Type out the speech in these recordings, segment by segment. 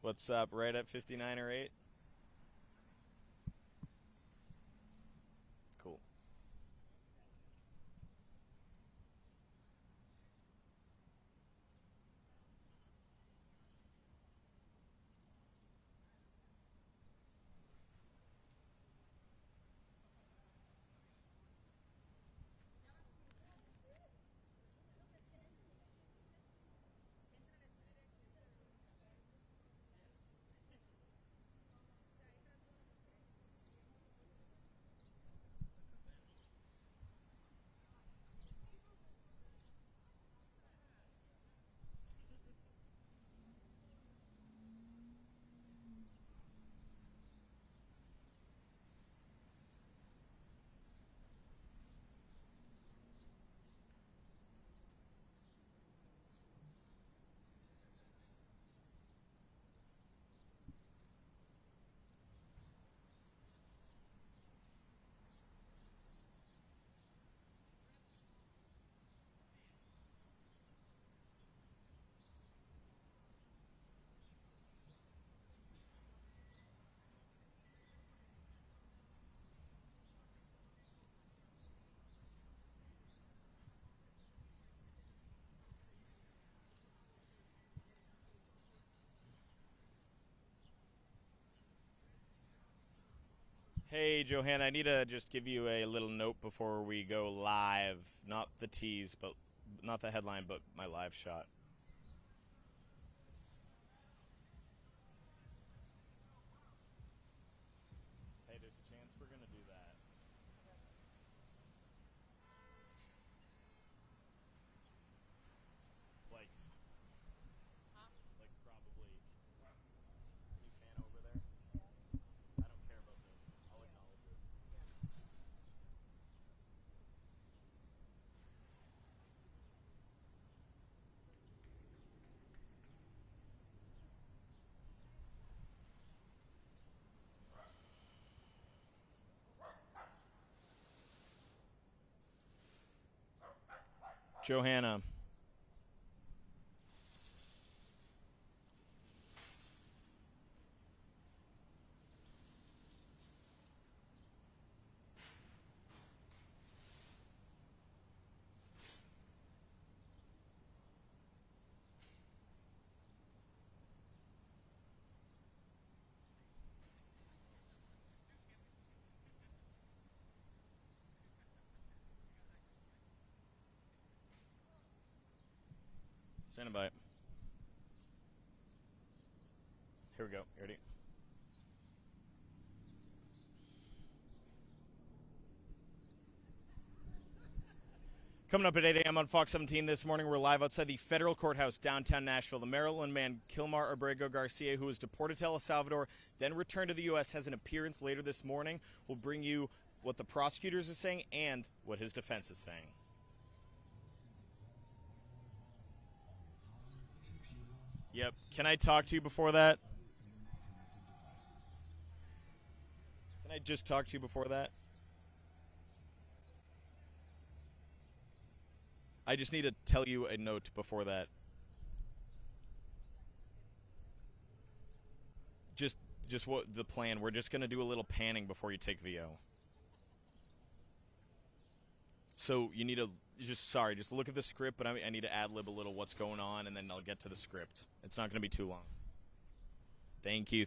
What's up? Right at 59 or 8? Cool. Hey, Johanna, I need to just give you a little note before we go live. Not the tease, but not the headline, but my live shot. Hey, there's a chance we're going to do that. Like, probably. You can over there? I don't care about this. I'll acknowledge it. Johanna. Stand by. Here we go. You ready? Coming up at 8 a.m. on Fox 17 this morning, we're live outside the federal courthouse downtown Nashville. The Maryland man, Kilmar Abrego-Garcia, who was deported to El Salvador, then returned to the U.S., has an appearance later this morning. We'll bring you what the prosecutors are saying and what his defense is saying. Yep. Can I talk to you before that? Can I just talk to you before that? I just need to tell you a note before that. Just what the plan. We're just going to do a little panning before you take VO. So you need to just look at the script, but I need to ad-lib a little what's going on, and then I'll get to the script. It's not going to be too long. Thank you.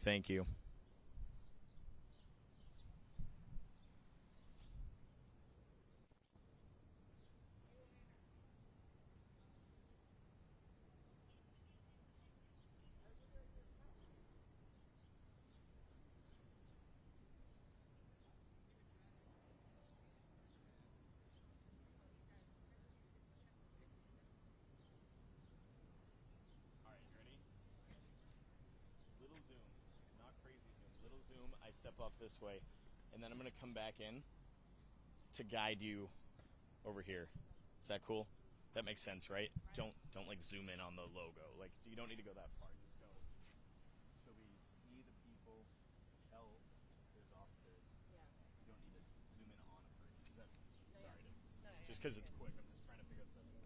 All right, you ready? Little zoom, not crazy zoom. Little zoom. I step off this way, and then I'm going to come back in to guide you over here. Is that cool? That makes sense, right? Don't like zoom in on the logo. Like you don't need to go that far. Just go so we see the people. Tell there's officers. Yeah. You don't need to zoom in on a person. Is that, No, sorry, No, just because it's quick. I'm just trying to figure out the best way.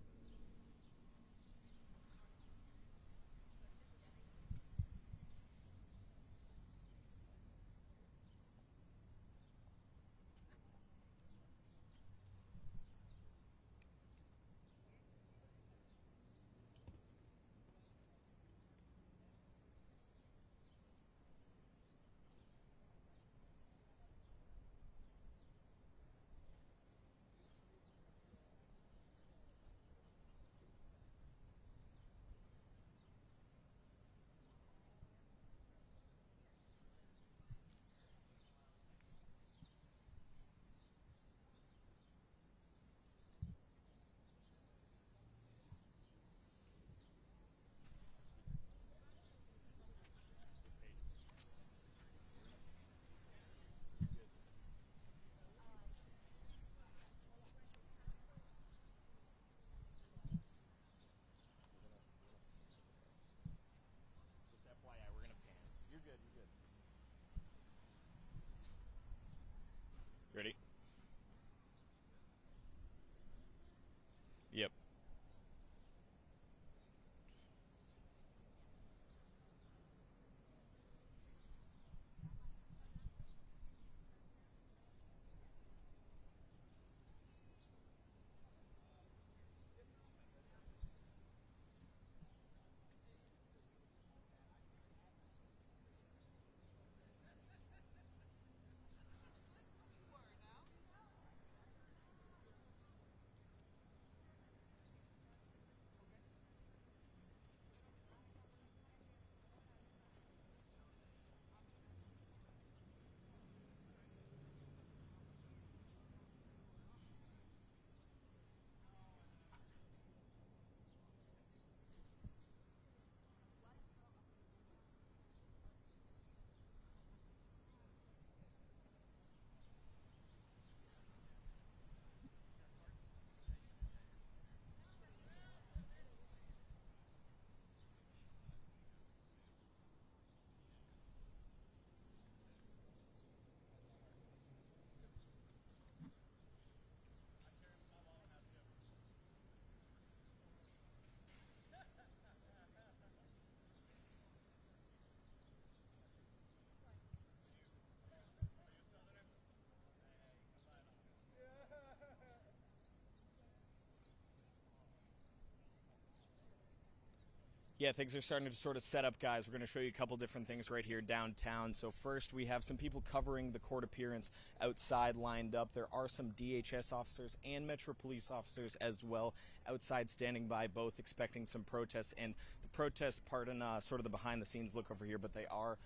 Yeah, things are starting to sort of set up, guys. We're going to show you a couple different things right here downtown. So first, we have some people covering the court appearance outside lined up. There are some DHS officers and Metro Police officers as well outside standing by, both expecting some protests. And the protest, pardon sort of the behind-the-scenes look over here, but they are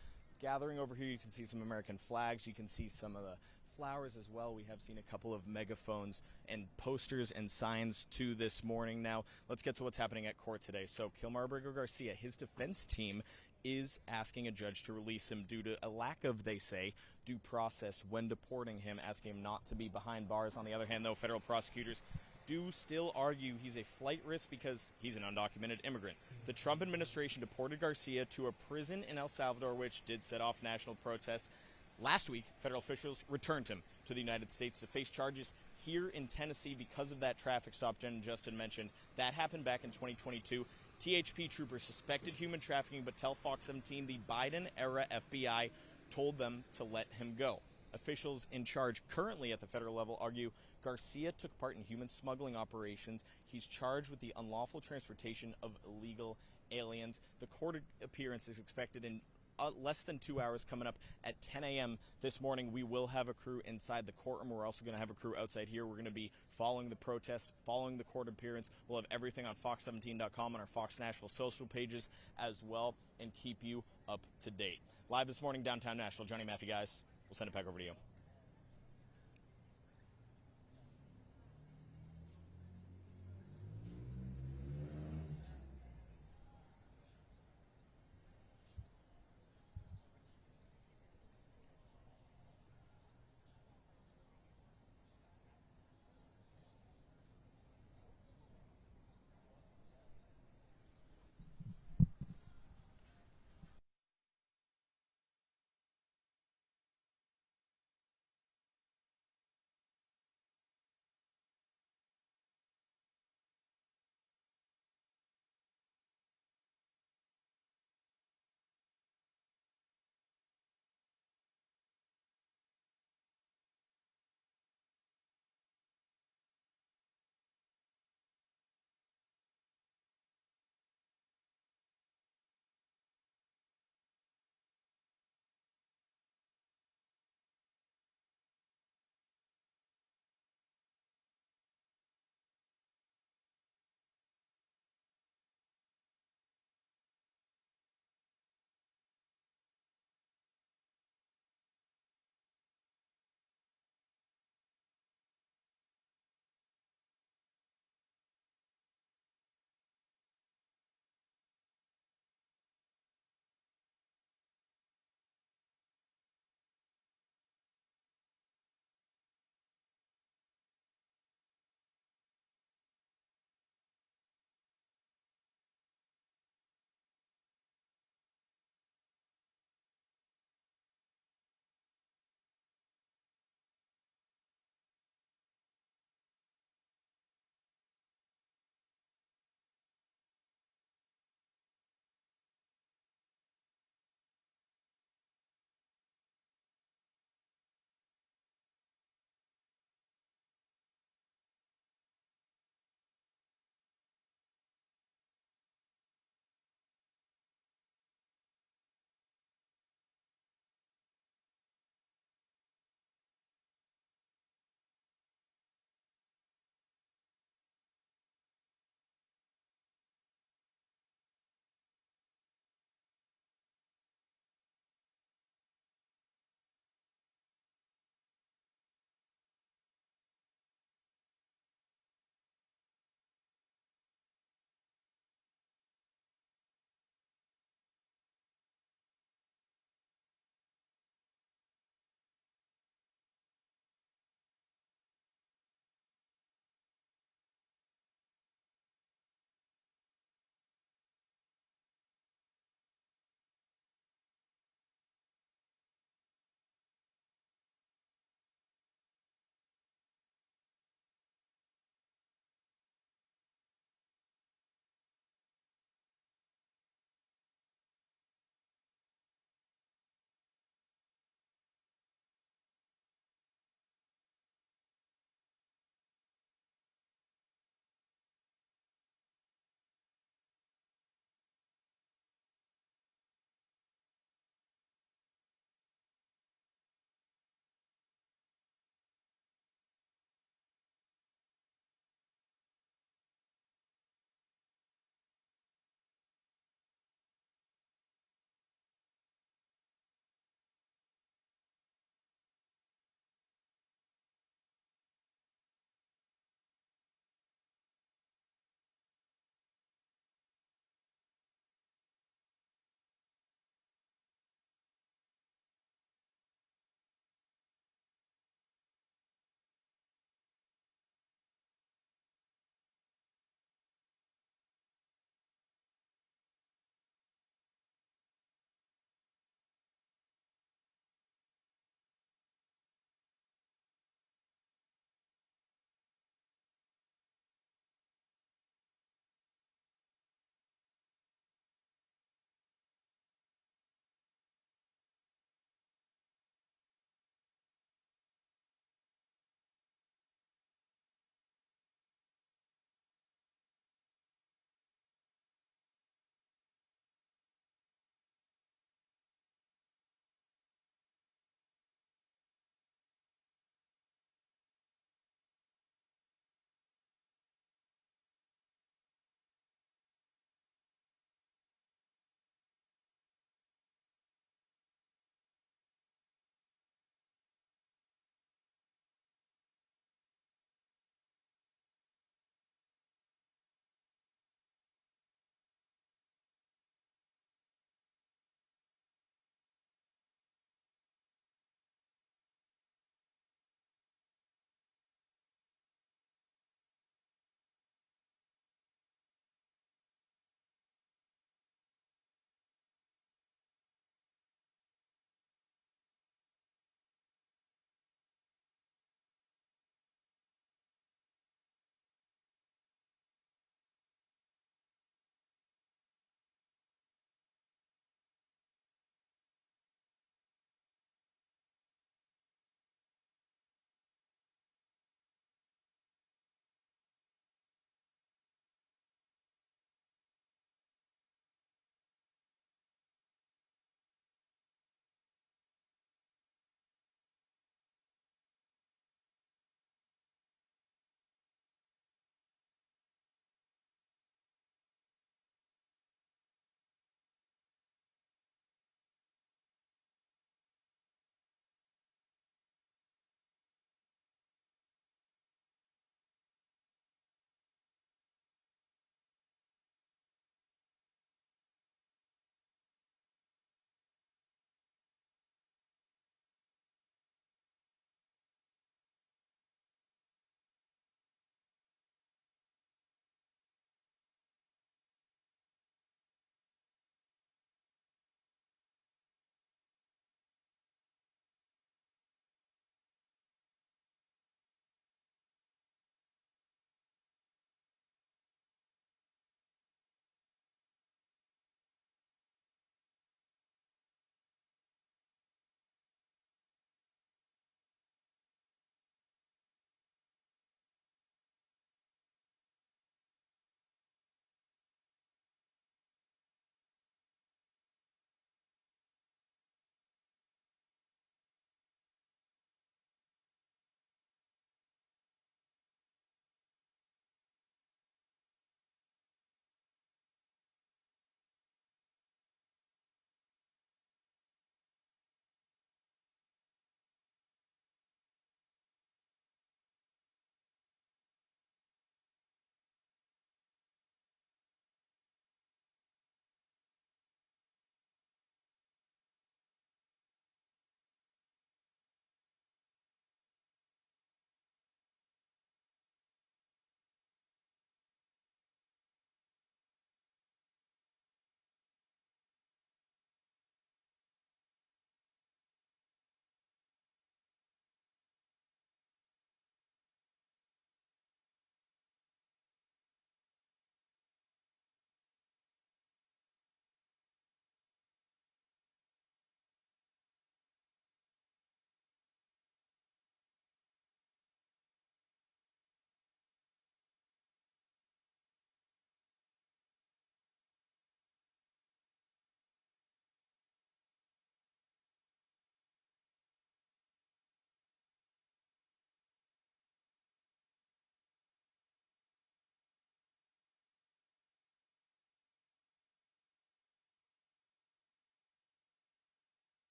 gathering over here. You can see some American flags. You can see some of the flowers as well. We have seen a couple of megaphones and posters and signs too this morning. Now, let's get to what's happening at court today. So, Kilmar Abrego-Garcia, his defense team is asking a judge to release him due to a lack of, they say, due process when deporting him, asking him not to be behind bars. On the other hand, though, federal prosecutors do still argue he's a flight risk because he's an undocumented immigrant. The Trump administration deported Garcia to a prison in El Salvador, which did set off national protests. Last week, federal officials returned him to the United States to face charges here in Tennessee because of that traffic stop Justin mentioned. That happened back in 2022. THP troopers suspected human trafficking, but tell Fox 17 the Biden-era FBI told them to let him go. Officials in charge currently at the federal level argue Garcia took part in human smuggling operations. He's charged with the unlawful transportation of illegal aliens. The court appearance is expected in less than 2 hours, coming up at 10 a.m. this morning. We will have a crew inside the courtroom. We're also going to have a crew outside here. We're going to be following the protest, following the court appearance. We'll have everything on Fox17.com and our Fox Nashville social pages as well, and keep you up to date. Live this morning, downtown Nashville. Johnny Maffey, guys. We'll send it back over to you.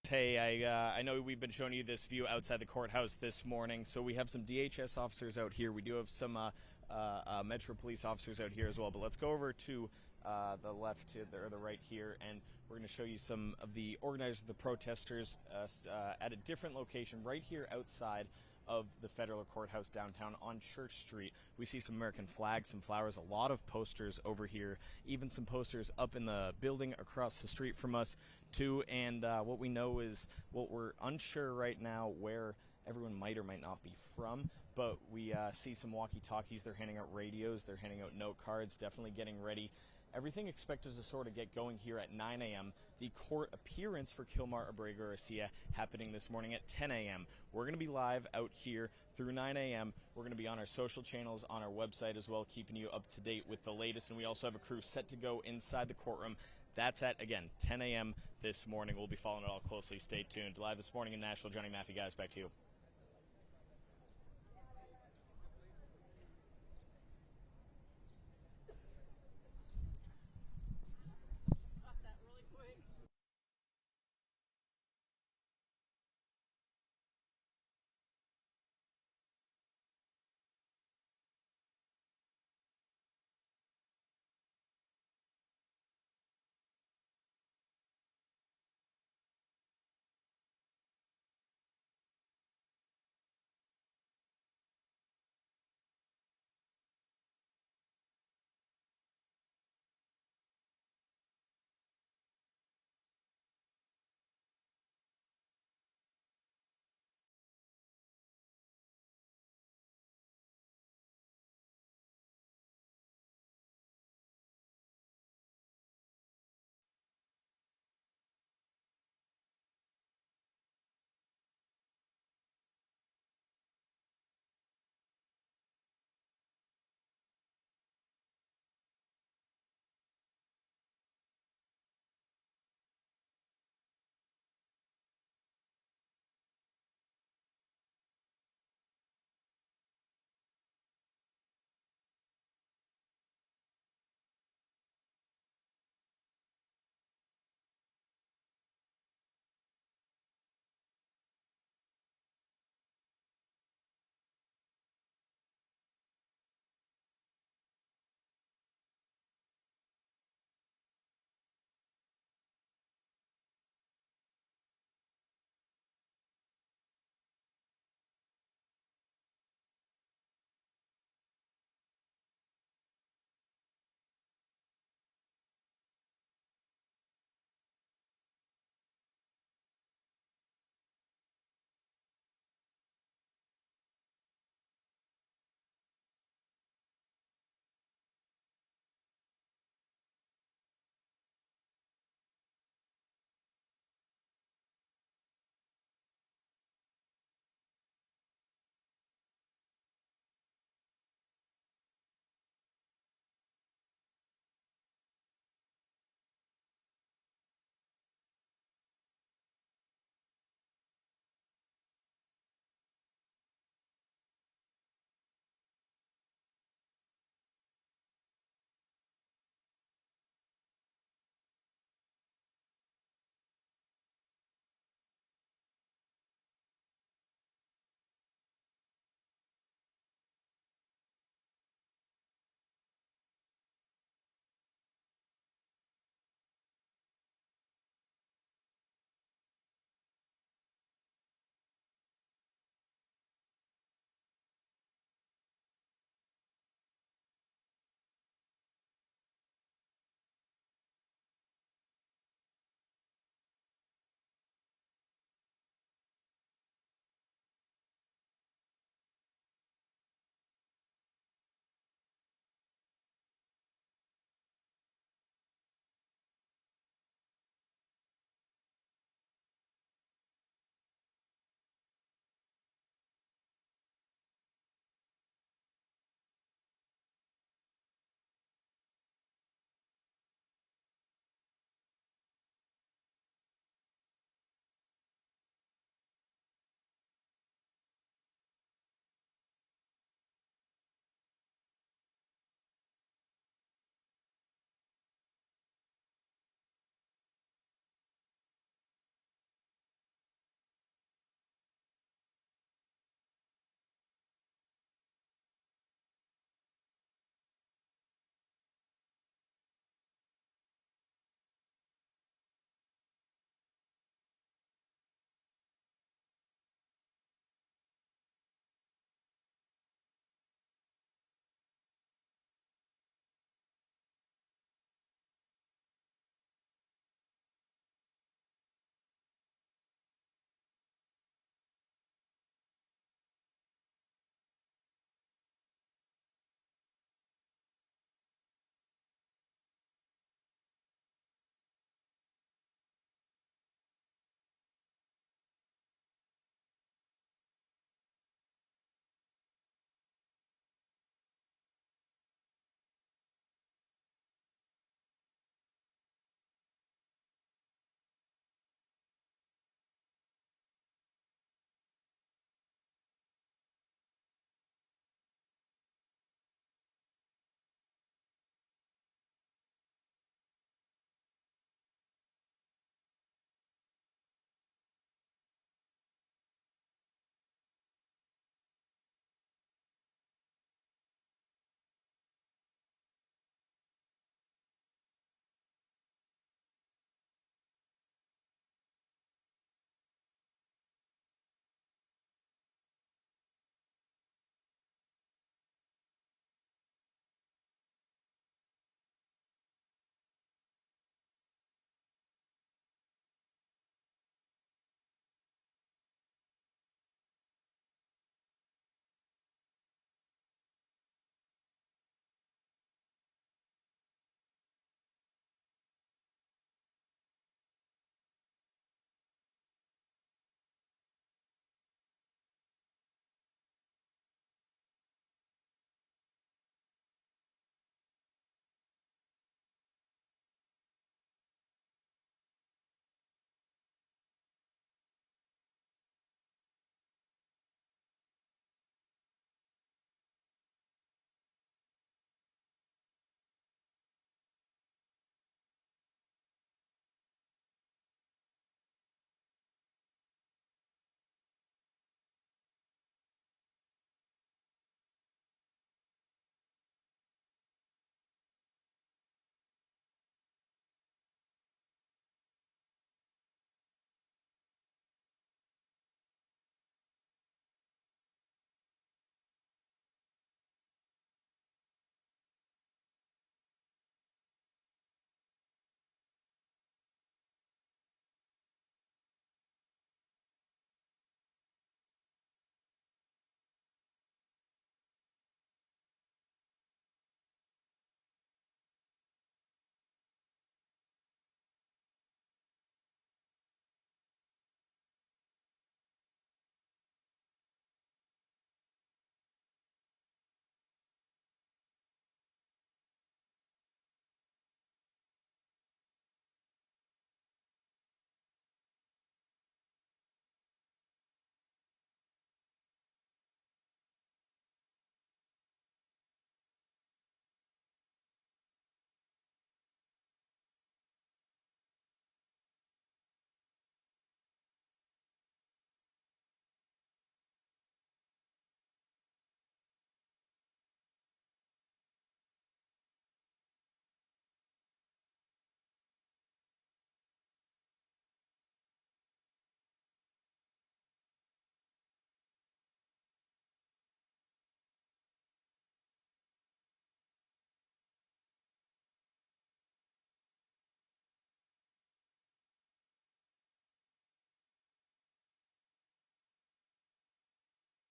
next, hey, I know we've been showing you this view outside the courthouse this morning, so we have some DHS officers out here. We do have some Metro Police officers out here as well, but let's go over to the left or the right here, and we're going to show you some of the organizers, the protesters at a different location right here outside of the federal courthouse downtown on Church Street. We see some American flags, some flowers, a lot of posters over here, even some posters up in the building across the street from us too. And what we know is, what we're unsure right now where everyone might or might not be from, but we see some walkie-talkies. They're handing out radios, they're handing out note cards, definitely getting ready. Everything expected to sort of get going here at 9 a.m. The court appearance for Kilmar Abrego-Garcia happening this morning at 10 a.m. We're going to be live out here through 9 a.m. We're going to be on our social channels, on our website as well, keeping you up to date with the latest. And we also have a crew set to go inside the courtroom. That's at, again, 10 a.m. this morning. We'll be following it all closely. Stay tuned. Live this morning in Nashville, Johnny Maffey, guys, back to you.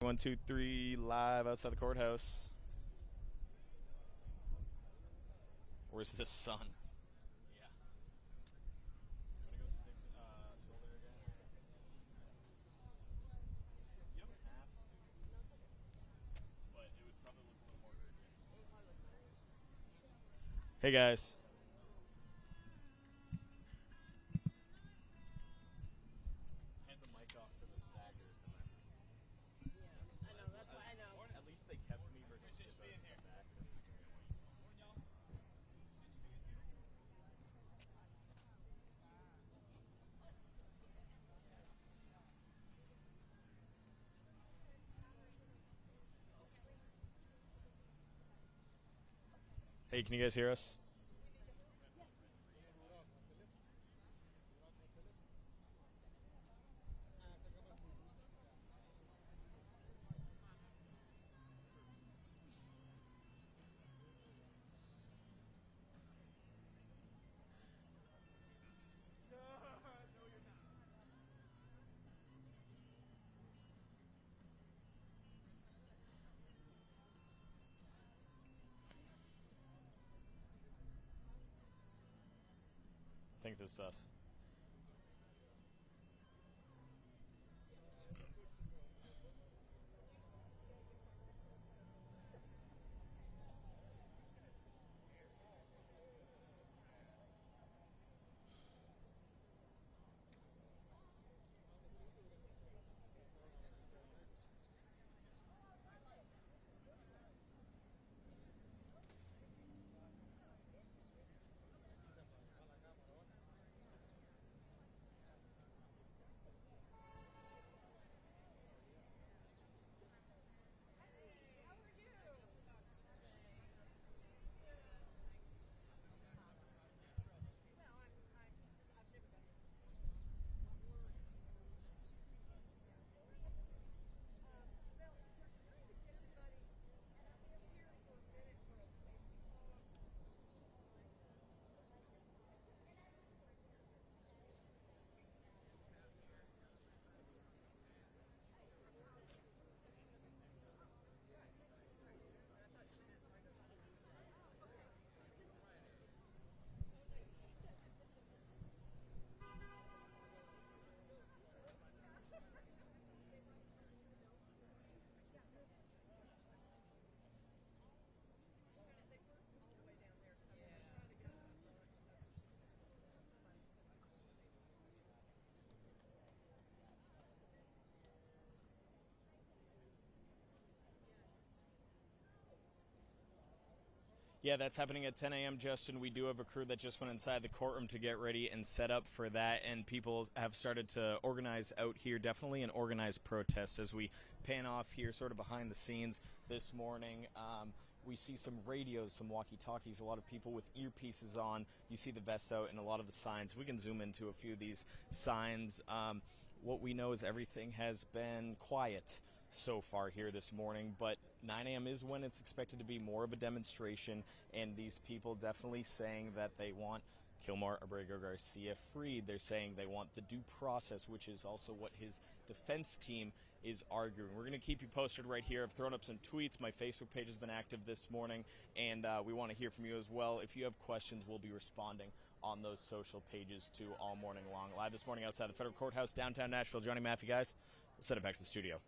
1, 2, 3, live outside the courthouse. Where's the sun? Yeah. You want to go stick shoulder again? You don't have to, but it would probably look a little more urgent. Hey guys. Hand the mic off for the staggers and then. Yeah, I know. That's why I know. At least they kept me versus just being here. Back. Hey, can you guys hear us? I think this is us. Yeah, that's happening at 10 a.m., Justin. We do have a crew that just went inside the courtroom to get ready and set up for that, and people have started to organize out here, definitely an organized protest as we pan off here sort of behind the scenes this morning. We see some radios, some walkie-talkies, a lot of people with earpieces on. You see the vests out and a lot of the signs. We can zoom into a few of these signs. What we know is everything has been quiet so far here this morning, but 9 a.m. is when it's expected to be more of a demonstration, and these people definitely saying that they want Kilmar Abrego-Garcia freed. They're saying they want the due process, which is also what his defense team is arguing. We're going to keep you posted right here. I've thrown up some tweets. My Facebook page has been active this morning, and we want to hear from you as well. If you have questions, we'll be responding on those social pages too all morning long. Live this morning outside the federal courthouse, downtown Nashville. Johnny Maffey, guys. We'll send it back to the studio.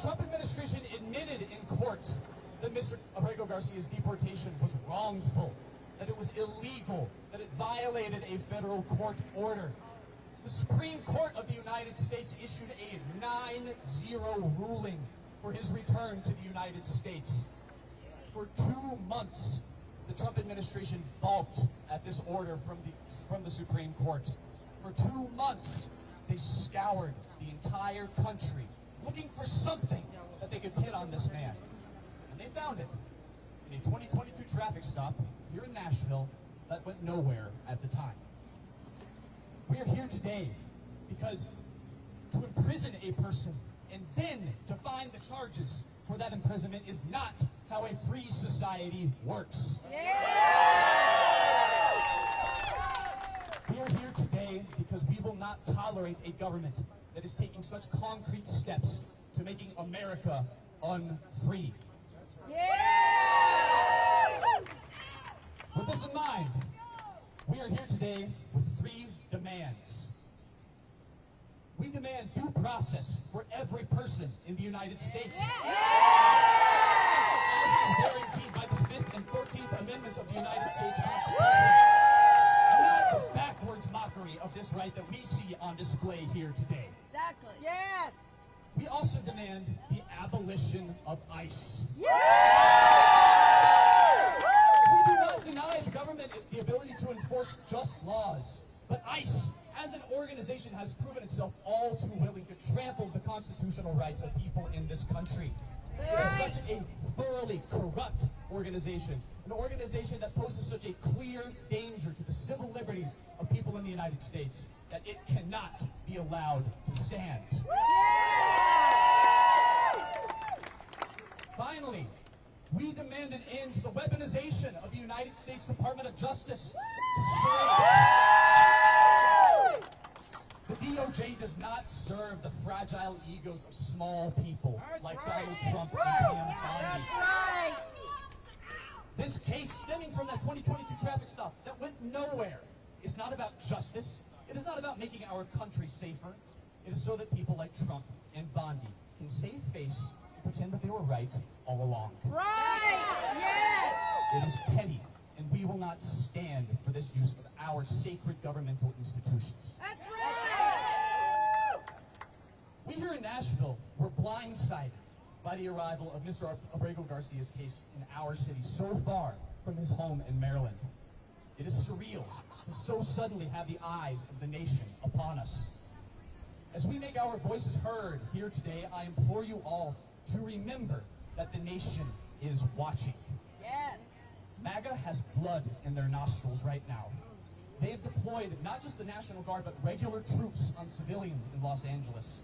Trump administration admitted in court that Mr. Abrego-Garcia's deportation was wrongful, that it was illegal, that it violated a federal court order. The Supreme Court of the United States issued a 9-0 ruling for his return to the United States. For 2 months, the Trump administration balked at this order from the Supreme Court. For 2 months, they scoured the entire country looking for something that they could pin on this man. And they found it in a 2022 traffic stop here in Nashville that went nowhere at the time. We are here today because to imprison a person and then to find the charges for that imprisonment is not how a free society works. We are here today because we will not tolerate a government that is taking such concrete steps to making America unfree. With this in mind, we are here today with 3 demands. We demand due process for every person in the United States. As is guaranteed by the 5th and 14th Amendments of the United States Constitution. Not the backwards mockery of this right that we see on display here today. Exactly. Yes. We also demand the abolition of ICE. We do not deny the government the ability to enforce just laws, but ICE, as an organization, has proven itself all too willing to trample the constitutional rights of people in this country. It is such a thoroughly corrupt organization, an organization that poses such a clear danger to the civil liberties of people in the United States that it cannot be allowed to stand. Finally, we demand an end to the weaponization of the United States Department of Justice to serve. The DOJ does not serve the fragile egos of small people like Donald Trump and Pam Bondi. This case stemming from that 2022 traffic stop that went nowhere is not about justice. It is not about making our country safer. It is so that people like Trump and Bondi can save face and pretend that they were right all along. It is petty, and we will not stand for this use of our sacred governmental institutions. We here in Nashville were blindsided by the arrival of Mr. Abrego-Garcia's case in our city so far from his home in Maryland. It is surreal to so suddenly have the eyes of the nation upon us. As we make our voices heard here today, I implore you all to remember that the nation is watching. Yes. MAGA has blood in their nostrils right now. They have deployed not just the National Guard, but regular troops on civilians in Los Angeles.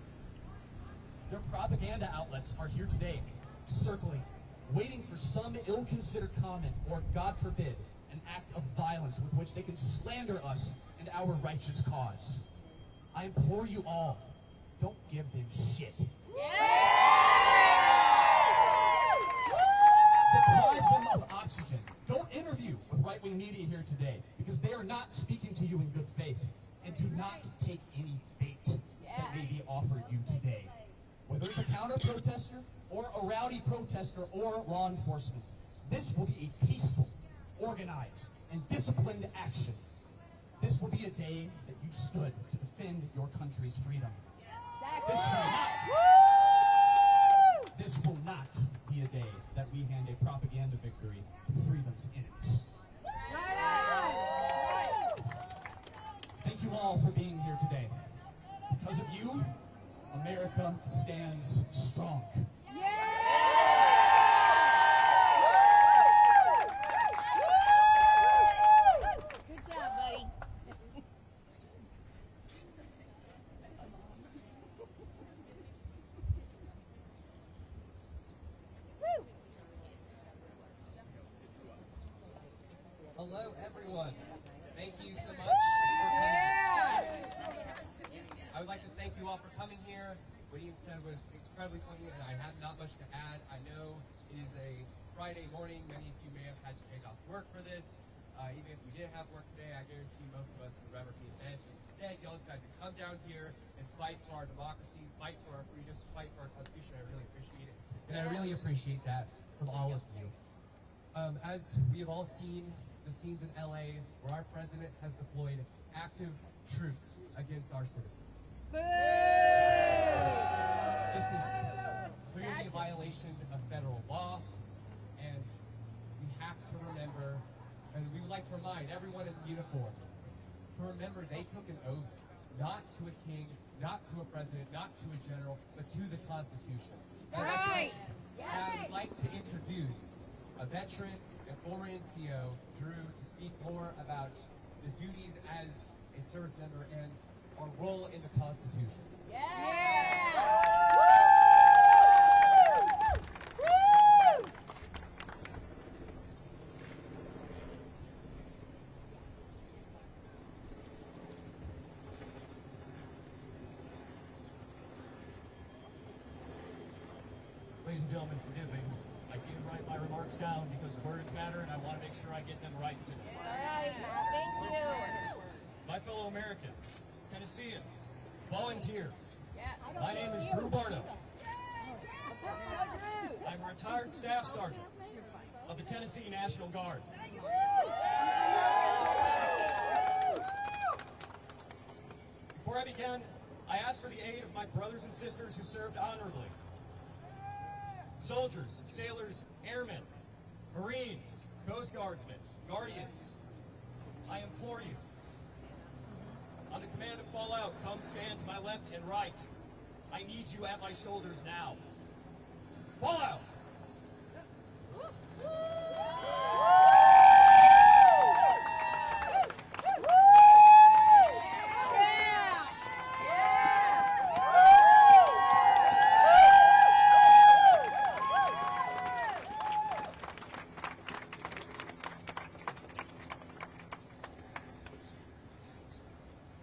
Their propaganda outlets are here today, circling, waiting for some ill-considered comment or, God forbid, an act of violence with which they can slander us and our righteous cause. I implore you all, don't give them shit. Deprive them of oxygen. Don't interview with right-wing media here today, because they are not speaking to you in good faith. And do not take any bait that may be offered you today. Whether it's a counter-protester, or a rowdy protester, or law enforcement, this will be a peaceful, organized, and disciplined action. This will be a day that you stood to defend your country's freedom. This will not be a day that we hand a propaganda victory to freedom's enemies. Thank you all for being here today. Because of you, America stands strong. Good job, buddy. Hello, everyone. Thank you so much for coming. I would like to thank you all for coming here. What Ian said was incredibly funny, and I have not much to add. I know it is a Friday morning. Many of you may have had to take off work for this. Even if we didn't have work today, I guarantee most of us would rather be in bed. Instead, y'all decided to come down here and fight for our democracy, fight for our freedoms, fight for our Constitution. I really appreciate it. And I really appreciate that from all of you. As we have all seen the scenes in LA where our president has deployed active troops against our citizens. This is clearly a violation of federal law, and we have to remember, and we would like to remind everyone in uniform to remember they took an oath not to a king, not to a president, not to a general, but to the Constitution. And Right. I would like to introduce a veteran and former NCO, Drew, to speak more about the duties as a service member and our role in the Constitution. Ladies and gentlemen, forgive me. I can't write my remarks down because words matter and I want to make sure I get them right today. Thank you. My fellow Americans, Tennesseans, volunteers, Yeah. my name is Drew Bardo. I'm a retired staff sergeant of the Tennessee National Guard. Before I begin, I ask for the aid of my brothers and sisters who served honorably. Soldiers, sailors, airmen, Marines, Coast Guardsmen, Guardians, I implore you, on the command to fall out, come stand to my left and right. I need you at my shoulders now. Fall out!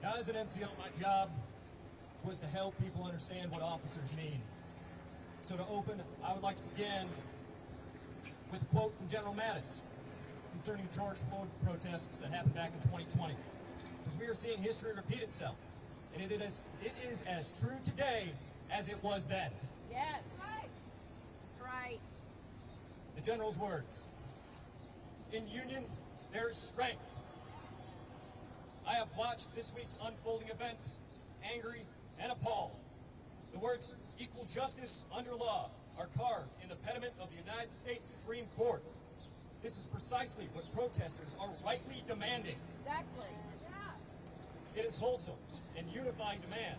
Now, as an NCO, my job was to help people understand what officers mean. So to open, I would like to begin with a quote from General Mattis concerning the George Floyd protests that happened back in 2020. Because we are seeing history repeat itself, and it is as true today as it was then. Yes. That's right. The General's words, "In union, there is strength." I have watched this week's unfolding events, angry and appalled. The words "equal justice under law" are carved in the pediment of the United States Supreme Court. This is precisely what protesters are rightly demanding. Exactly. It is wholesome and unifying demand,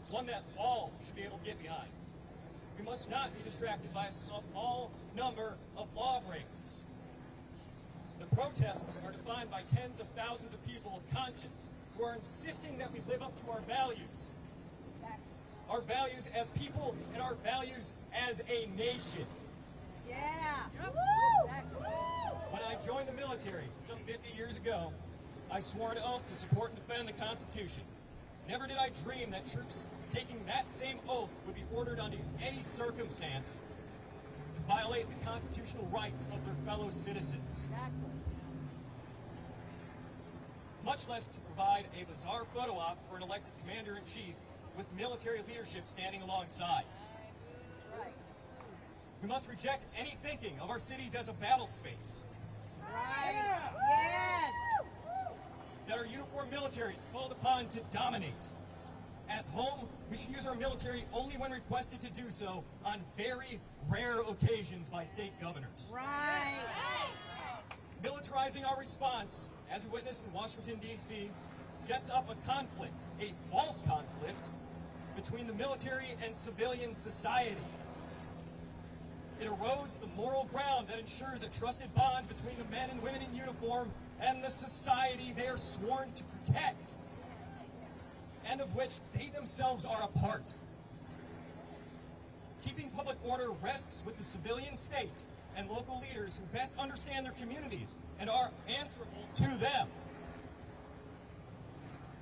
one that all should be able to get behind. We must not be distracted by a small number of lawbreakers. The protests are defined by tens of thousands of people of conscience who are insisting that we live up to our values. Our values as people and our values as a nation. Yeah. Exactly. When I joined the military some 50 years ago, I swore an oath to support and defend the Constitution. Never did I dream that troops taking that same oath would be ordered under any circumstance to violate the constitutional rights of their fellow citizens. Exactly. Much less to provide a bizarre photo op for an elected commander-in-chief with military leadership standing alongside. Right. We must reject any thinking of our cities as a battle space, Right. Yes. that our uniformed military is called upon to dominate. At home, we should use our military only when requested to do so on very rare occasions by state governors. Right. Militarizing our response, as we witnessed in Washington, D.C., sets up a conflict, a false conflict, between the military and civilian society. It erodes the moral ground that ensures a trusted bond between the men and women in uniform and the society they are sworn to protect, and of which they themselves are a part. Keeping public order rests with the civilian state and local leaders who best understand their communities and are answerable to them.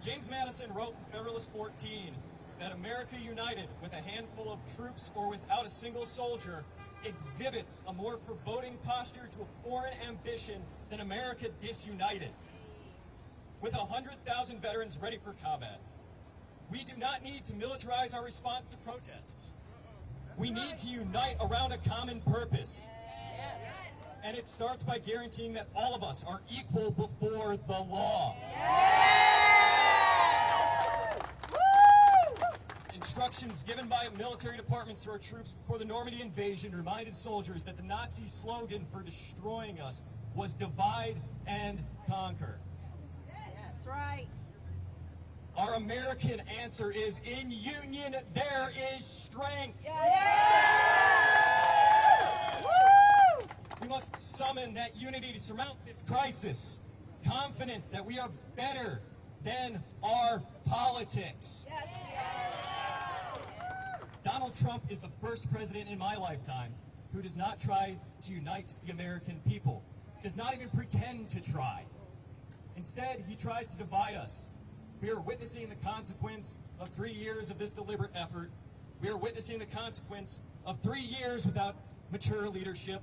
James Madison wrote in Federalist 14 that America united with a handful of troops or without a single soldier exhibits a more foreboding posture to a foreign ambition than America disunited. With 100,000 veterans ready for combat, we do not need to militarize our response to protests. We need to unite around a common purpose. And it starts by guaranteeing that all of us are equal before the law. Instructions given by military departments to our troops before the Normandy invasion reminded soldiers that the Nazi slogan for destroying us was divide and conquer. That's right. Our American answer is, in union there is strength. We must summon that unity to surmount this crisis, confident that we are better than our politics. Donald Trump is the first president in my lifetime who does not try to unite the American people, does not even pretend to try. Instead, he tries to divide us. We are witnessing the consequence of 3 years of this deliberate effort. We are witnessing the consequence of 3 years without mature leadership.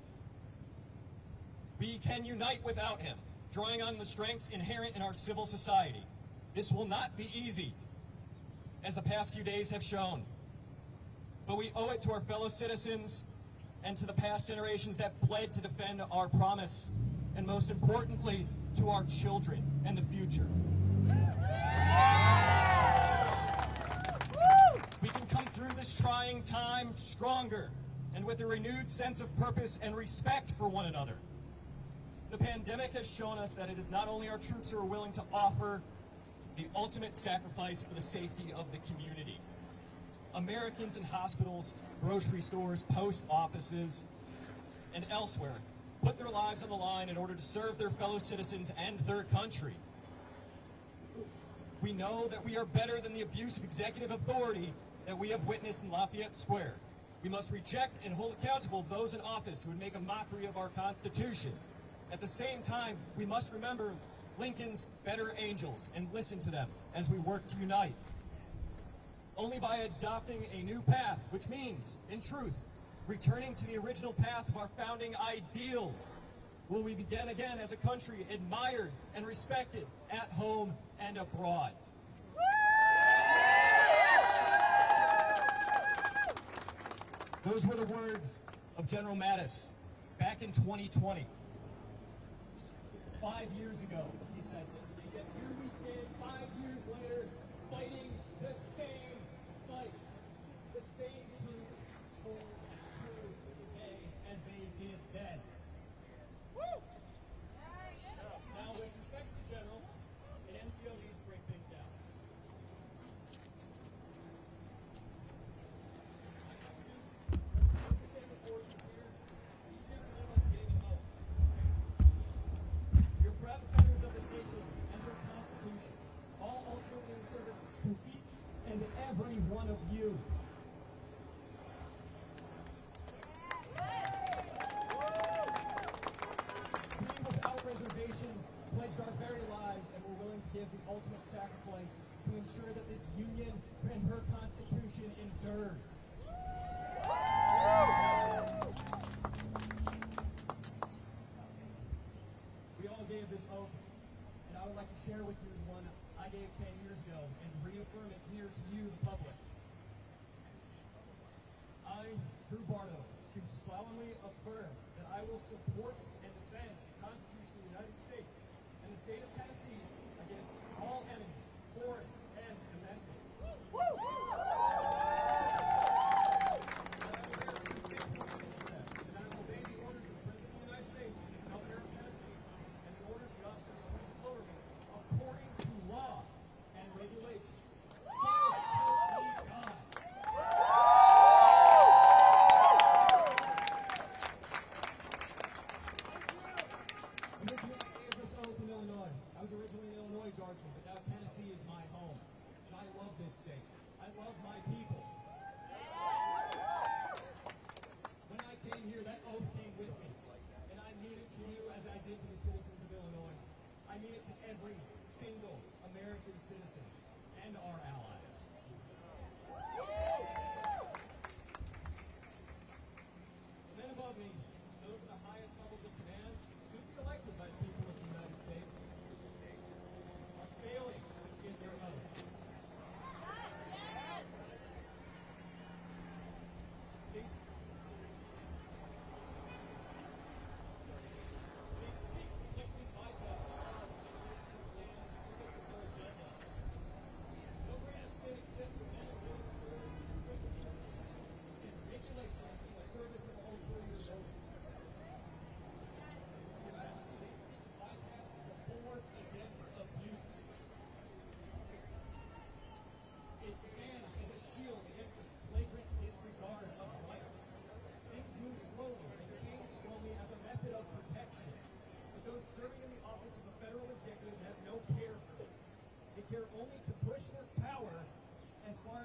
We can unite without him, drawing on the strengths inherent in our civil society. This will not be easy, as the past few days have shown. But we owe it to our fellow citizens and to the past generations that bled to defend our promise, and most importantly, to our children and the future. We can come through this trying time stronger and with a renewed sense of purpose and respect for one another. The pandemic has shown us that it is not only our troops who are willing to offer the ultimate sacrifice for the safety of the community. Americans in hospitals, grocery stores, post offices, and elsewhere put their lives on the line in order to serve their fellow citizens and their country. We know that we are better than the abuse of executive authority that we have witnessed in Lafayette Square. We must reject and hold accountable those in office who would make a mockery of our Constitution. At the same time, we must remember Lincoln's better angels and listen to them as we work to unite. Only by adopting a new path, which means, in truth, returning to the original path of our founding ideals, will we begin again as a country admired and respected at home and abroad. Those were the words of General Mattis back in 2020. 5 years ago, he said this, and yet here we stand 5 years later, fighting the same fight, the same troops hold true today as they did then. Now, with respect to the General, an NCO needs to break things down. Once we stand before you here, each and every one of us gave an oath. You're proud defenders of this nation and your Constitution, all ultimately in service to each and every one of you. We, without reservation, pledged our very lives and were willing to give the ultimate sacrifice to ensure that this Union and her Constitution endures. We all gave this oath, and I would like to share with you the one I gave 10 years ago and reaffirm it here to you, the public. I, Drew Bardo, do solemnly affirm that I will support and defend the Constitution of the United States and the state of Tennessee against all enemies, foreign and domestic. And I will obey the orders of the President of the United States and the Governor of Tennessee and the orders of the officers of police over me according to law and regulations. So help me God. Originally, I gave this oath in Illinois. I was originally an Illinois Guardsman, but now Tennessee is my home. And I love this state. I love my people. When I came here, that oath came with me. And I mean it to you as I did to the citizens of Illinois. I mean it to every single American citizen and our allies. The men above me, those at the highest levels of command, should be elected by the people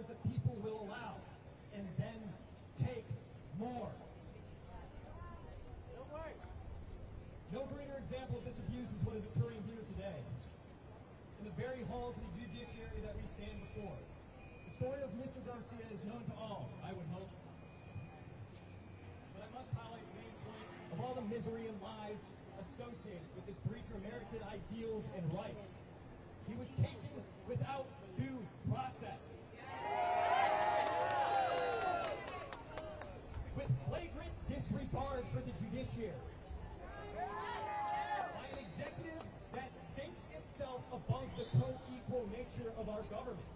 bars that people will allow, and then take more. No greater example of this abuse is what is occurring here today, in the very halls of the judiciary that we stand before. The story of Mr. Garcia is known to all, I would hope. But I must highlight the main point of all the misery and lies associated with this breach of American ideals and rights. He was taken without due process. With flagrant disregard for the judiciary. By an executive that thinks itself above the co-equal nature of our government.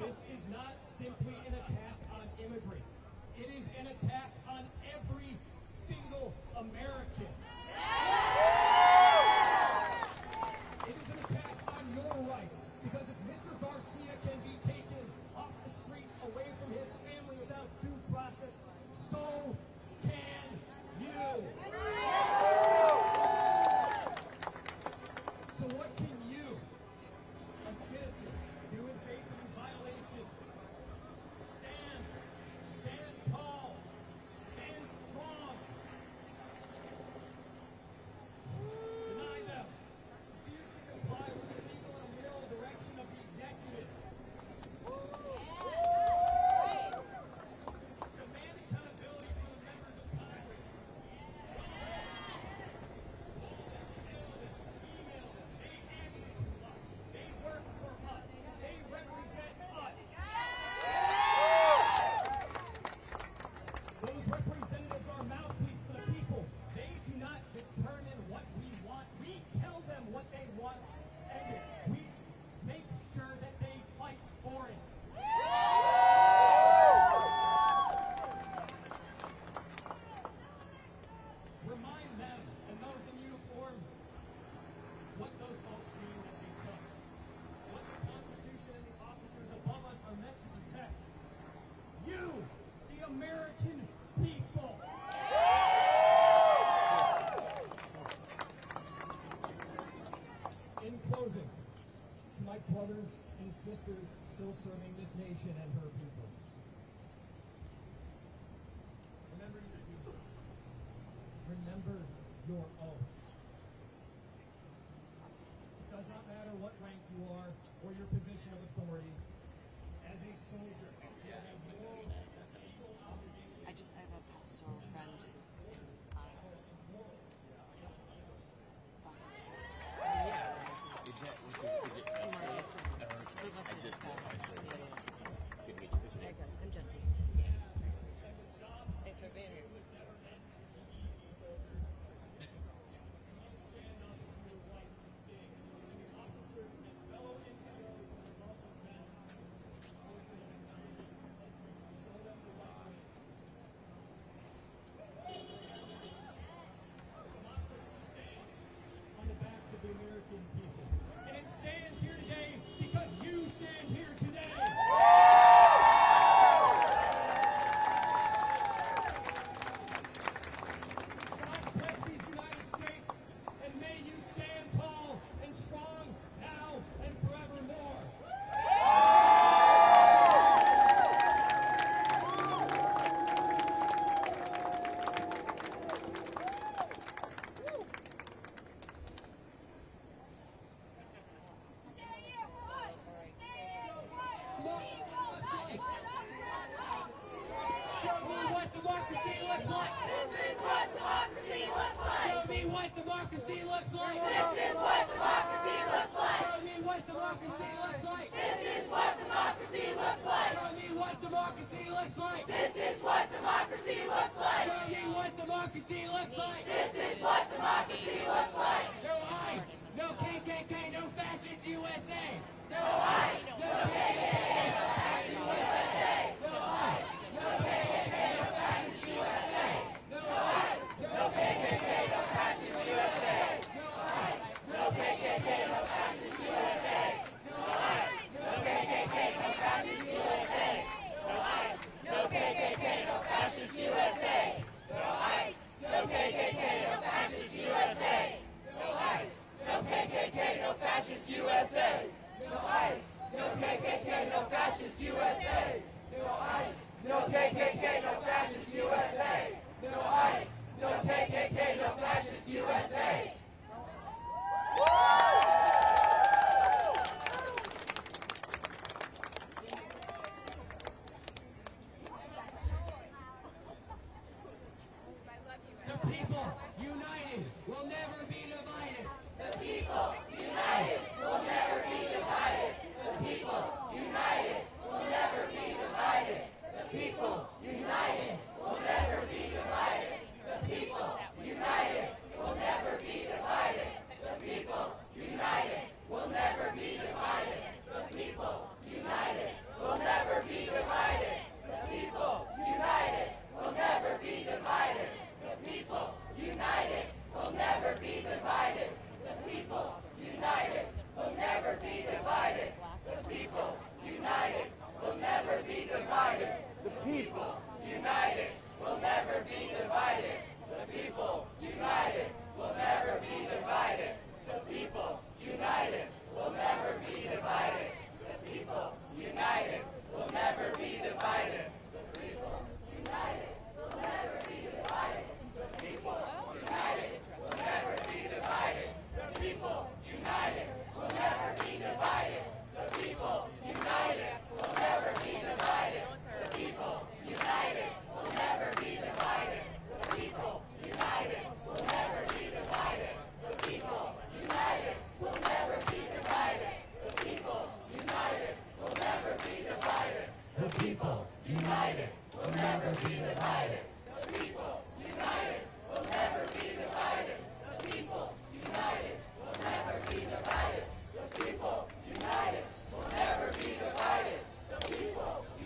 This is not simply an attack on immigrants. It is an attack on every single American. It is an attack on your rights, because if Mr. Garcia can be taken off the streets away from his family without due process, so can you. So what can you, a citizen, do in face of these violations? Stand tall, stand strong. Deny them. Refuse to comply with the legal and moral direction of the executive. Demand accountability from the members of Congress. Call them, email them. They answer to us. They work for us. They represent us. Those representatives are mouthpiece for the people. They do not determine what we want. We tell them what they want, and we make sure that they fight for it. Remind them and those in uniform what those oaths mean that we took. What the Constitution and the officers above us are meant to protect. You, the American people. In closing, to my brothers and sisters still serving this nation and her people, remember your duty. Remember your oaths. It does not matter what rank you are or your position of authority. As a soldier, you have a moral and legal obligation. I have a pastoral friend. Is it? I just Good to meet you. Hey guys, I'm Jesse. Thanks for being here. On the backs of the American people. And it stands here today because you stand here today. God bless these United States, and may you stand tall and strong now and forevermore. Show me what democracy looks like. This is what democracy looks like. Show me what democracy looks like. This is what democracy looks like. Show me what democracy looks like. This is what democracy looks like. Show me what democracy looks like. This is what democracy looks like. Show me what democracy looks like. This is what democracy looks like. No ICE, no KKK, no fascist USA. No ICE, no KKK, no fascist USA. No ICE, no KKK, no fascist USA. No ICE, no KKK, no fascist USA. No ICE, no KKK, no fascist USA. No ICE, no KKK, no fascist USA. No ICE, no KKK, no fascist USA. No ICE, no KKK, no fascist USA. No ICE, no KKK, no fascist USA. No ICE, no KKK, no fascist USA. No ICE, no KKK, no fascist USA. No ICE, no KKK, no fascist USA. The people united will never be divided. The people united will never be divided. The people united will never be divided. The people united will never be divided. The people united will never be divided. The people united will never be divided. The people united will never be divided. The people united will never be divided. The people united will never be divided. The people united will never be divided. The people united will never be divided. The people united will never be divided. The people united will never be divided. The people united will never be divided. The people united will never be divided. The people united will never be divided. The people united will never be divided. The people united will never be divided. The people united will never be divided. The people united will never be divided. The people united will never be divided. The people united will never be divided. The people united will never be divided. The people united will never be divided. The people united will never be divided. The people united will never be divided. The people united will never be divided. The people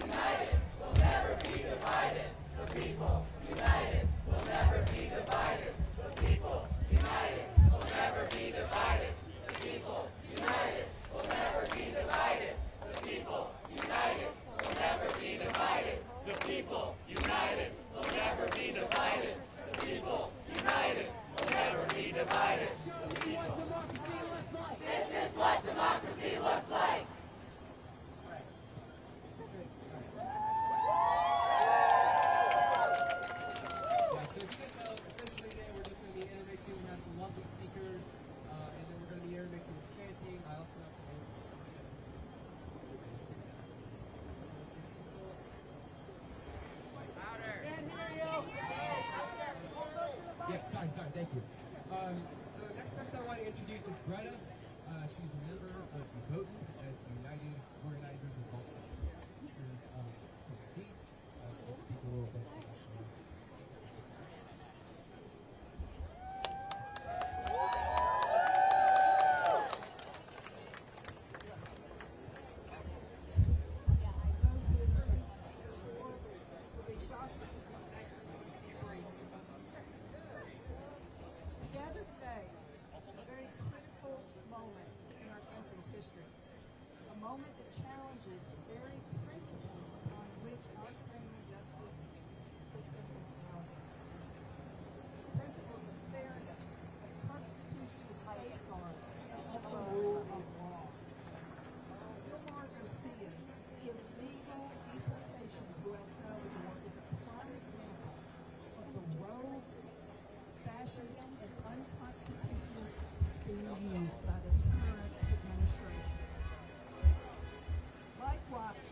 united will never be divided. The people united will never be divided. The people united will never be divided. The people united will never be divided. The people united will never be divided. The people united will never be divided. The people united will never be divided. This is what democracy looks like. Yeah, so if you get essentially today we're just going to be intermixing. We have some lovely speakers, and then we're going to be intermixing with chanting. I also have some. Yeah, sorry, thank you. So next person I want to introduce is Greta. She's a member of the Voten as the United Organizers of Baltimore. Here's the seat. We'll speak a little bit about her. Together today is a very critical moment in our country's history. A moment that challenges the very principles on which our criminal justice system is founded. Principles of fairness, of constitutional safeguards, and of the rule of law. Kilmar Garcia's illegal deportation to El Salvador is a prime example of the rogue, fascist, and unconstitutional being used by this current administration. Likewise,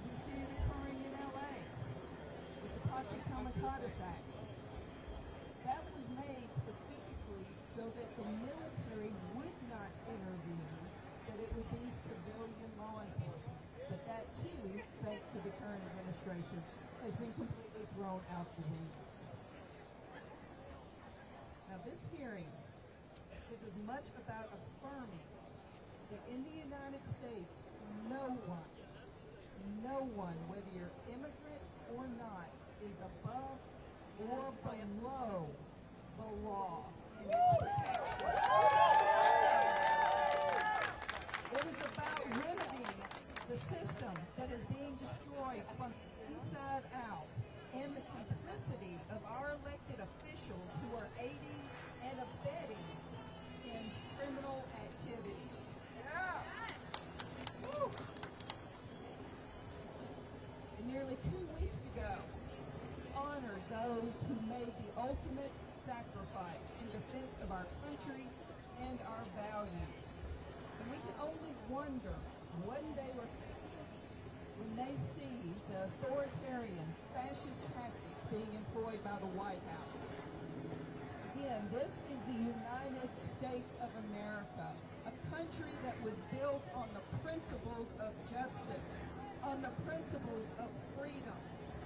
we see it occurring in LA with the Posse Comitatus Act. That was made specifically so that the military would not intervene, that it would be civilian law enforcement. But that too, thanks to the current administration, has been completely thrown out the window. Now, this hearing is as much about affirming that in the United States, no one, whether you're immigrant or not, is above or below the law and its protections. It is about remedying the system that is being destroyed from inside out, and the complicity of our elected officials who are aiding and abetting in criminal activity. only wonder when they see the authoritarian, fascist tactics being employed by the White House. Again, this is the United States of America, a country that was built on the principles of justice, on the principles of freedom,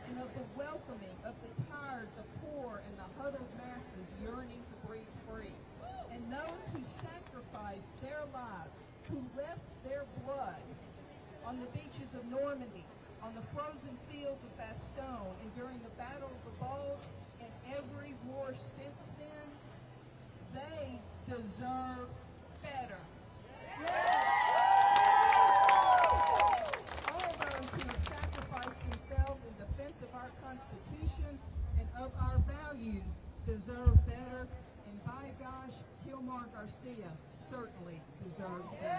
and of the welcoming of the tired, the poor, and the huddled masses yearning to breathe free. And those who sacrificed their lives, who left their blood on the beaches of Normandy, on the frozen fields of Bastogne, and during the Battle of the Bulge, and every war since then, they deserve better. All those who have sacrificed themselves in defense of our Constitution and of our values deserve better, and by gosh, Kilmar Garcia certainly deserves better.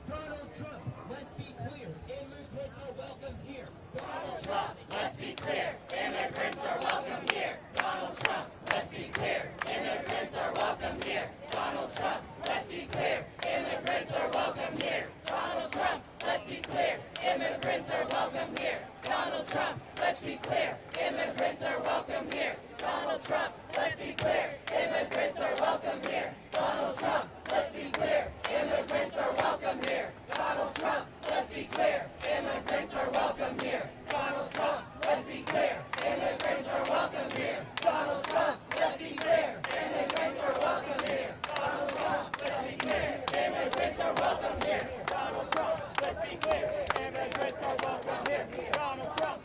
Donald Trump, let's be clear, immigrants are welcome here. Donald Trump, let's be clear, immigrants are welcome here. Donald Trump, let's be clear, immigrants are welcome here. Donald Trump, let's be clear, immigrants are welcome here. Donald Trump, let's be clear, immigrants are welcome here. Donald Trump, let's be clear, immigrants are welcome here. Donald Trump, let's be clear, immigrants are welcome here. Donald Trump, let's be clear, immigrants are welcome here. Donald Trump, let's be clear, immigrants are welcome here. Donald Trump, let's be clear, immigrants are welcome here. Donald Trump, let's be clear, immigrants are welcome here. Donald Trump, let's be clear, immigrants are welcome here. Donald Trump, let's be clear, immigrants are welcome here. Donald Trump.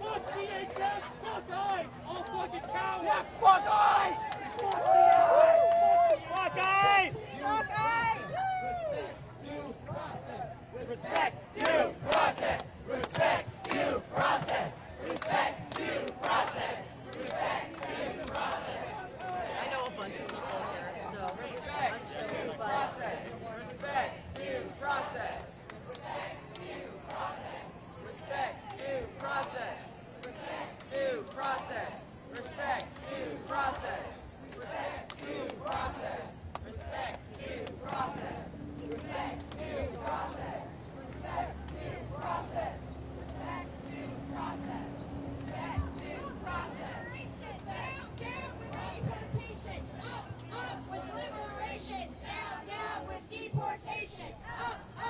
Fuck DHS, fuck ICE, all fucking cowards! Yeah, fuck ICE! Fuck ICE! Fuck ICE! Respect due process! Respect due process! Respect due process! Respect due process! I know a bunch of people here, so Respect due process! Respect due process! Respect due process! Respect due process! Respect due process! Respect due process! Respect due process! Respect due process! Respect due process! Respect due process! Respect due process! Respect due process! Down, down with deportation! Up with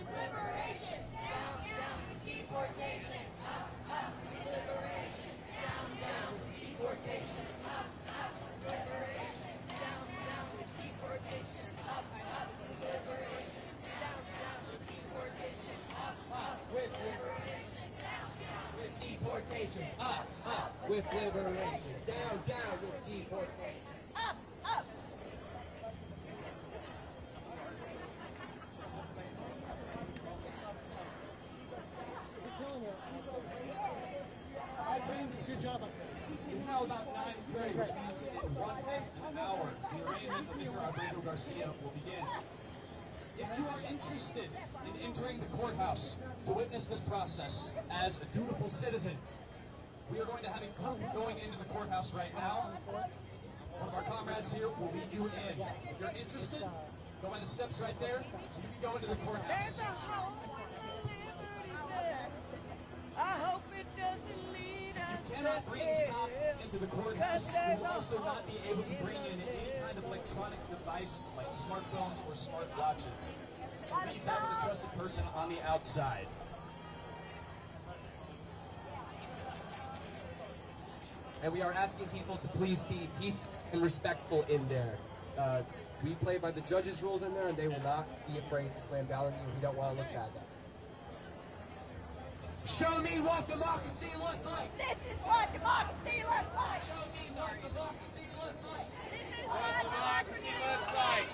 liberation! Down, down with deportation! Up with liberation! Down, down with deportation! Up with liberation! Down, down with deportation! Up with liberation! Down, down with deportation! Up with liberation! Down, down with deportation! Up with liberation! Down, down with deportation! Up with liberation. Down with deportation. Up! Hi, friends. Good job. It's now about 9:30, which means in 1/2 hour, the arraignment of Mr. Abrego-Garcia will begin. If you are interested in entering the courthouse to witness this process as a dutiful citizen, we are going to have a group going into the courthouse right now. One of our comrades here will lead you in. If you're interested, go by the steps right there. You can go into the courthouse. I hope it doesn't lead us. You cannot bring SOP into the courthouse. You will also not be able to bring in any kind of electronic device like smartphones or smartwatches. So leave that with a trusted person on the outside. And we are asking people to please be peaceful and respectful in there. We play by the judges' rules in there, and they will not be afraid to slam down on you. We don't want to look bad at that. Show me what democracy looks like! This is what democracy looks like! Show me what democracy looks like! This is what democracy looks like!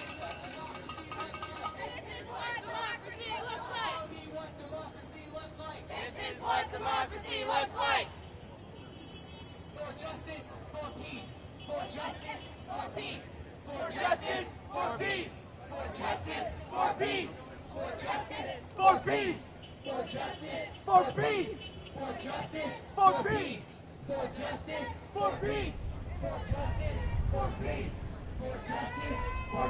This is what democracy looks like! Show me what democracy looks like! This is what democracy looks like! justice, for peace. For justice, for peace. For justice, for peace. For justice, for peace. For justice, For peace! for justice, For peace! for justice, For for peace. peace. For justice, For peace! for justice, for peace. For justice, for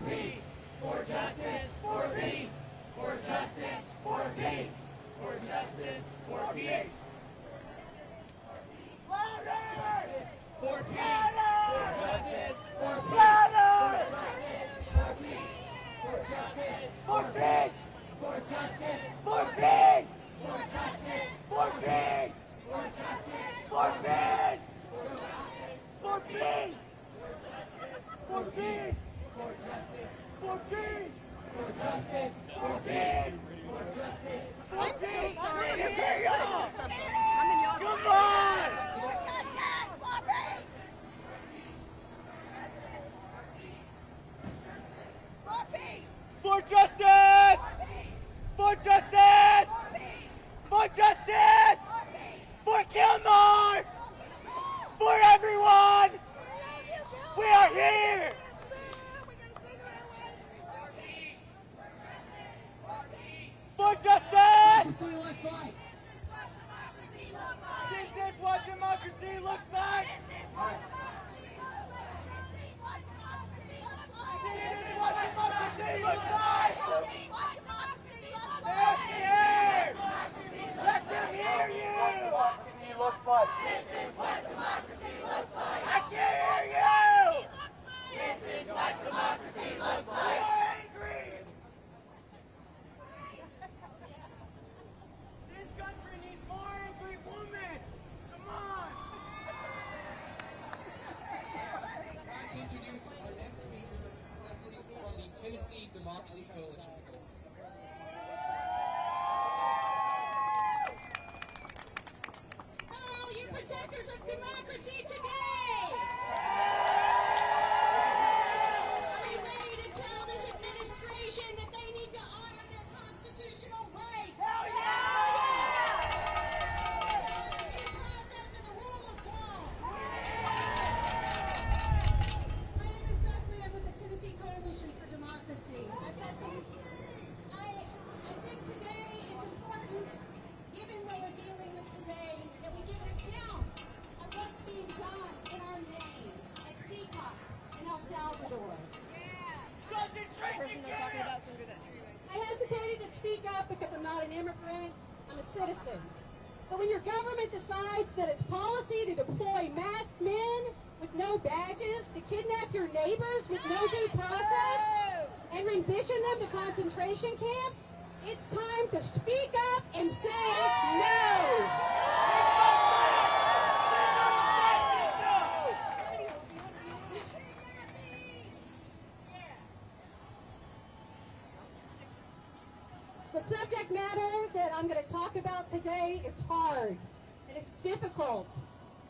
peace. For justice, for peace. For justice, for peace. For justice, for peace. For justice, for peace. For peace. For justice, for peace. For justice, For peace! for justice, For peace! for justice, For peace! for justice, For peace! For peace! For peace! for justice, For peace! for justice, For peace! for justice. I'm so sorry. Come on! For justice! For justice! For justice! For Kilmar! For everyone! We are here! For justice! See what's like. This is what democracy looks like! This is what democracy looks like! They're scared! Let them hear you! Democracy looks like. This is what democracy looks like. I can hear you! This is what democracy looks like. You're angry! This country needs more angry women! Come on! I'd like to introduce our next speaker, Cecily from the Tennessee Democracy Coalition. All you protectors of democracy today! Are they ready to tell this administration that they need to honor their constitutional rights? Hell yeah! The due process and the rule of law. My name is Cecily. I'm with the Tennessee Coalition for Democracy. I've got some. I think today it's important, given what we're dealing with today, that we give an account of what's being done in our name at CCOP in El Salvador. I hesitated to speak up because I'm not an immigrant, I'm a citizen. But when your government decides that it's policy to deploy masked men with no badges, to kidnap your neighbors with no due process, and rendition them to concentration camps, it's time to speak up and say no! The subject matter that I'm going to talk about today is hard, and it's difficult,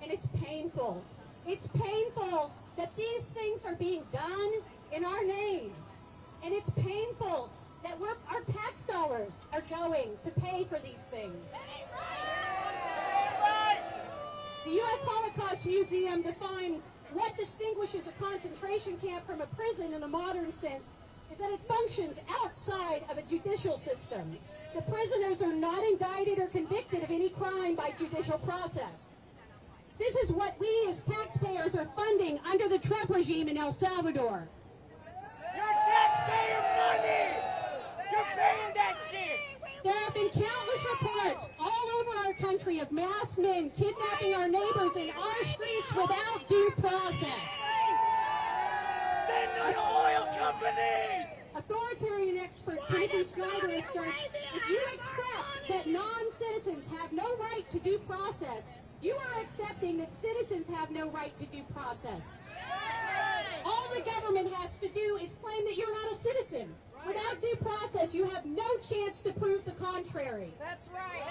and it's painful. It's painful that these things are being done in our name, and it's painful that our tax dollars are going to pay for these things. The U.S. Holocaust Museum defines what distinguishes a concentration camp from a prison in a modern sense is that it functions outside of a judicial system. The prisoners are not indicted or convicted of any crime by judicial process. This is what we as taxpayers are funding under the Trump regime in El Salvador. Your taxpayer money! You're paying that shit! There have been countless reports all over our country of masked men kidnapping our neighbors in our streets without due process. Send them to oil companies! Authoritarian expert Timothy Snyder asserts if you accept that non-citizens have no right to due process, you are accepting that citizens have no right to due process. All the government has to do is claim that you're not a citizen. Without due process, you have no chance to prove the contrary. That's right.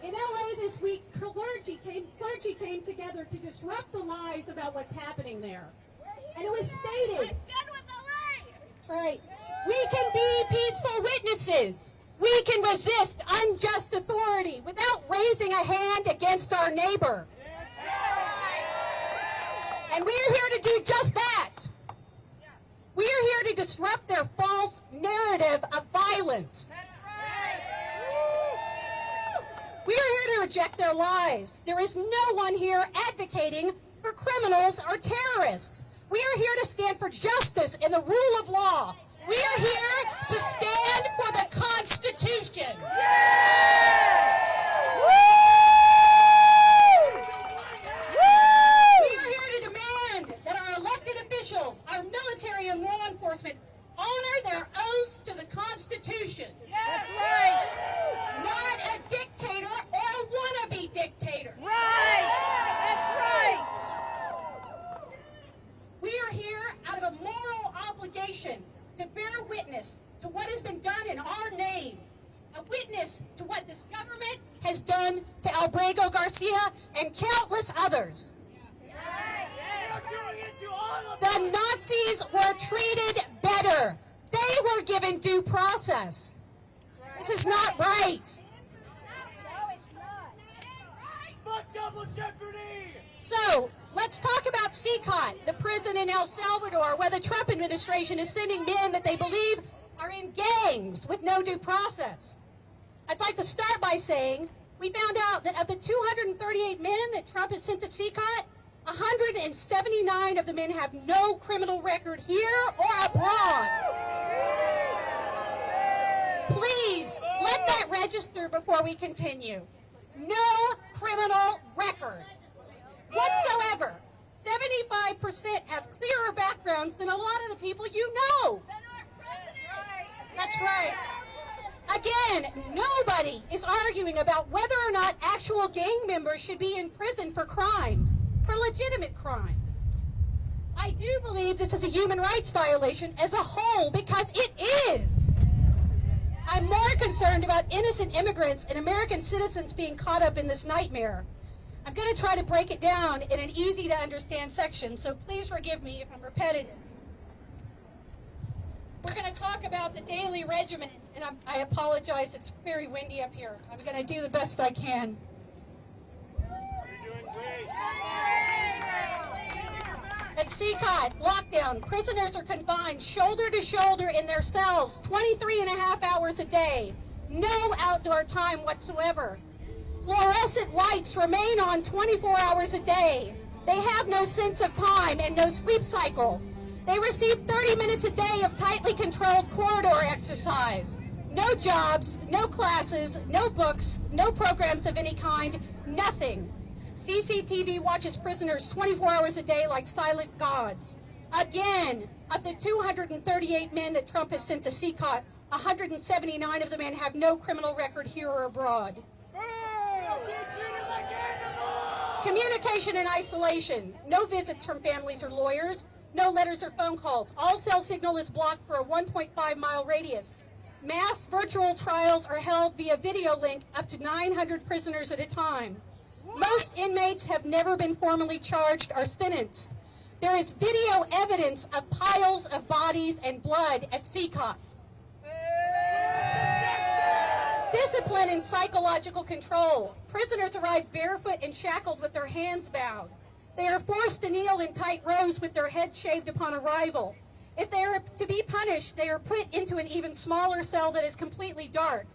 In LA this week, clergy came together to disrupt the lies about what's happening there. And it was stated, that's right, we can be peaceful witnesses. We can resist unjust authority without raising a hand against against our neighbor. And we are here to do just that. We are here to disrupt their false narrative of violence. We are here to reject their lies. There is no one here advocating for criminals or terrorists. We are here to stand for justice and the rule of law. We are here to stand for the Constitution. We are here to demand that our elected officials, our military and law enforcement, honor their oaths to the Constitution. That's right. Not a dictator or wannabe dictator. Right. That's right. We are here out of a moral obligation to bear witness to what has been done in our name. A witness to what this government has done to Abrego-Garcia and countless others. The Nazis were treated better. They were given due process. This is not right. Fuck double jeopardy! So, let's talk about CCOT, the prison in El Salvador, where the Trump administration is sending men that they believe are in gangs with no due process. I'd like to start by saying we found out that of the 238 men that Trump has sent to CCOT, 179 of the men have no criminal record here or abroad. Please, let that register before we continue. No criminal record whatsoever. 75% have clearer backgrounds than a lot of the people you know. That's right. Again, nobody is arguing about whether or not actual gang members should be in prison for crimes, for legitimate crimes. I do believe this is a human rights violation as a whole, because it is. I'm more concerned about innocent immigrants and American citizens being caught up in this nightmare. I'm going to try to break it down in an easy to understand section, so please forgive me if I'm repetitive. We're going to talk about the daily regimen, and I apologize, it's very windy up here. I'm going to do the best I can. You're doing great. At CCOT, lockdown, prisoners are confined shoulder to shoulder in their cells 23 and a half hours a day. No outdoor time whatsoever. Fluorescent lights remain on 24 hours a day. They have no sense of time and no sleep cycle. They receive 30 minutes a day of tightly controlled corridor exercise. No jobs, no classes, no books, no programs of any kind, nothing. CCTV watches prisoners 24 hours a day like silent gods. Again, of the 238 men that Trump has sent to CCOT, 179 of the men have no criminal record here or abroad. Communication in isolation. No visits from families or lawyers. No letters or phone calls. All cell signal is blocked for a 1.5-mile radius. Mass virtual trials are held via video link up to 900 prisoners at a time. Most inmates have never been formally charged or sentenced. There is video evidence of piles of bodies and blood at CCOT. Discipline and psychological control. Prisoners arrive barefoot and shackled with their hands bound. They are forced to kneel in tight rows with their heads shaved upon arrival. If they are to be punished, they are put into an even smaller cell that is completely dark.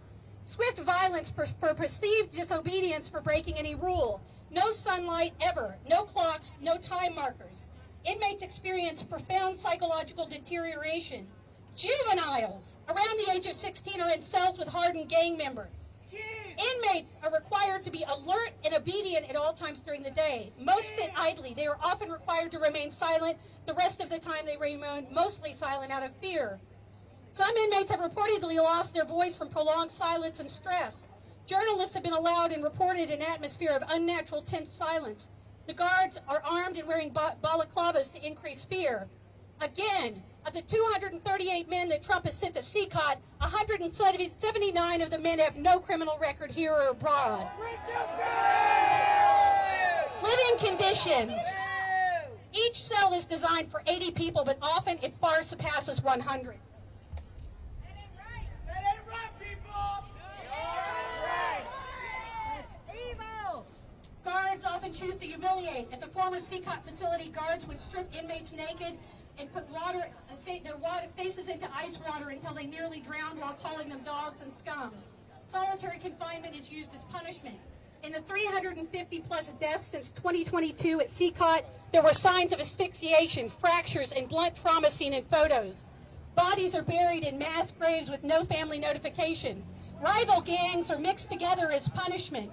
Swift violence for perceived disobedience for breaking any rule. No sunlight ever. No clocks, no time markers. Inmates experience profound psychological deterioration. Juveniles around the age of 16 are in cells with hardened gang members. Inmates are required to be alert and obedient at all times during the day. Most sit idly. They are often required to remain silent. The rest of the time they remain mostly silent out of fear. Some inmates have reportedly lost their voice from prolonged silence and stress. Journalists have been allowed and reported an atmosphere of unnatural tense silence. The guards are armed and wearing balaclavas to increase fear. Again, of the 238 men that Trump has sent to CCOT, 179 of the men have no criminal record here or abroad. Living conditions. Each cell is designed for 80 people, but often it far surpasses 100. That ain't right, people! That's right. That's evil. choose to humiliate. At the former CCOT facility, guards would strip inmates naked and put their faces into ice water until they nearly drowned while calling them dogs and scum. Solitary confinement is used as punishment. In the 350-plus deaths since 2022 at CCOT, there were signs of asphyxiation, fractures, and blunt trauma seen in photos. Bodies are buried in mass graves with no family notification. Rival gangs are mixed together as punishment.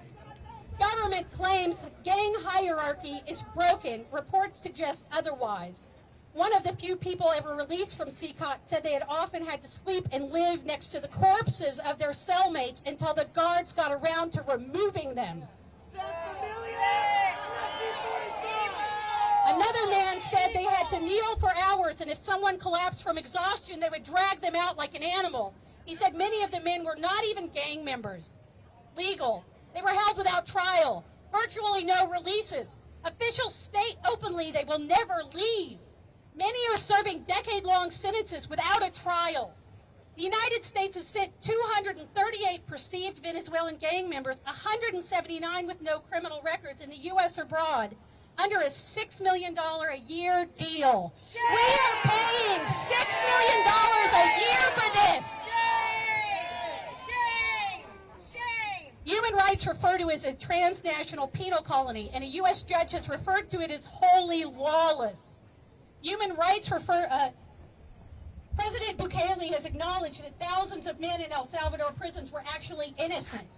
Government claims gang hierarchy is broken. Reports suggest otherwise. One of the few people ever released from CCOT said they had often had to sleep and live next to the corpses of their cellmates until the guards got around to removing them. Another man said they had to kneel for hours, and if someone collapsed from exhaustion, they would drag them out like an animal. He said many of the men were not even gang members. Legal. They were held without trial. Virtually no releases. Officials state openly they will never leave. Many are serving decade-long sentences without a trial. The United States has sent 238 perceived Venezuelan gang members, 179 with no criminal records in the U.S. or abroad, under a $6 million a year deal. Shame! We are paying $6 million a year for this. Shame! Shame! Human rights refer to it as a transnational penal colony, and a U.S. judge has referred to it as wholly lawless. Human rights President Bukele has acknowledged that thousands of men in El Salvador prisons were actually innocent.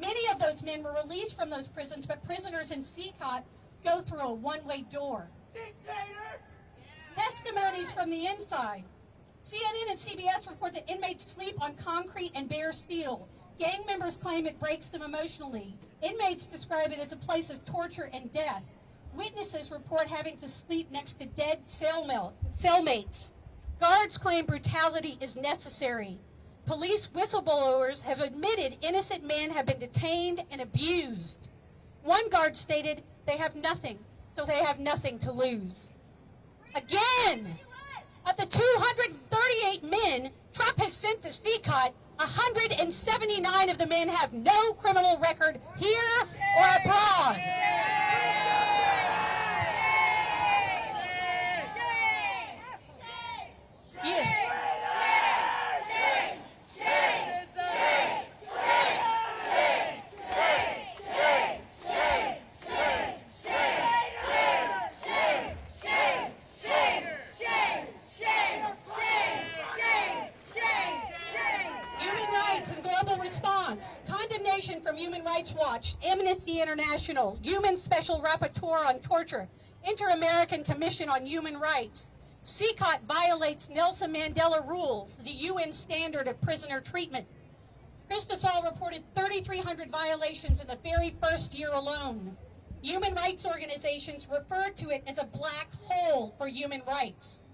Many of those men were released from those prisons, but prisoners in CCOT go through a one-way door. Dictator! Testimonies from the inside. CNN and CBS report that inmates sleep on concrete and bare steel. Gang members claim it breaks them emotionally. Inmates describe it as a place of torture and death. Witnesses report having to sleep next to dead cellmates. Guards claim brutality is necessary. Police whistleblowers have admitted innocent men have been detained and abused. One guard stated they have nothing, so they have nothing to lose. Again, of the 238 men Trump has sent to CCOT, 179 of the men have no criminal record here or abroad. Condemnation from Human Rights Watch, Amnesty International, Human Special Rapporteur on Torture, Inter-American Commission on Human Rights. CCOT violates Nelson Mandela rules, the UN standard of prisoner treatment. Christosol reported 3,300 violations in the very first year alone. Human rights organizations refer to it as a black hole for human rights.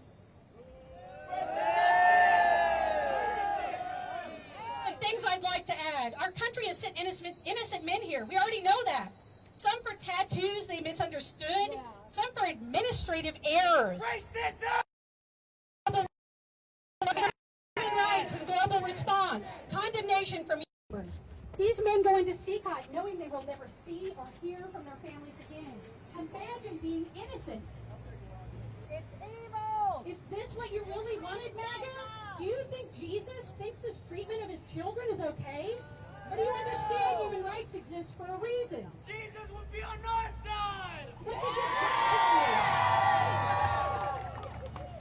Things I'd like to add. Our country has sent innocent men here. We already know that. Some for tattoos they misunderstood. Some for administrative errors. Human rights and global response. Condemnation from members. These men go into CCOT knowing they will never see or hear from their families again. Imagine being innocent. It's evil! Is this what you really wanted, MAGA? Do you think Jesus thinks this treatment of his children is okay? Or do you understand human rights exist for a reason? Jesus would be on our side! What does your God tell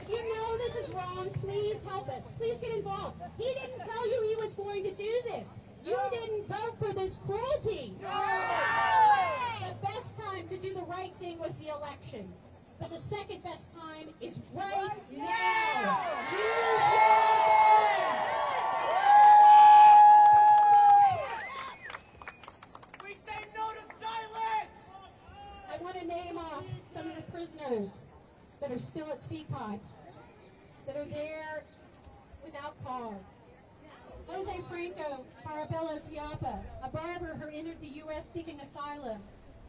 you? If you know this is wrong, please help us. Please get involved. He didn't tell you he was going to do this. You didn't vote for this cruelty. The best time to do the right thing was the election. But the second best time is right now. Use your voice. We say no to silence! I want to name off some of the prisoners that are still at CCOT, that are there without cause. Jose Franco Parabello Tiapa, a barber who entered the U.S. seeking asylum.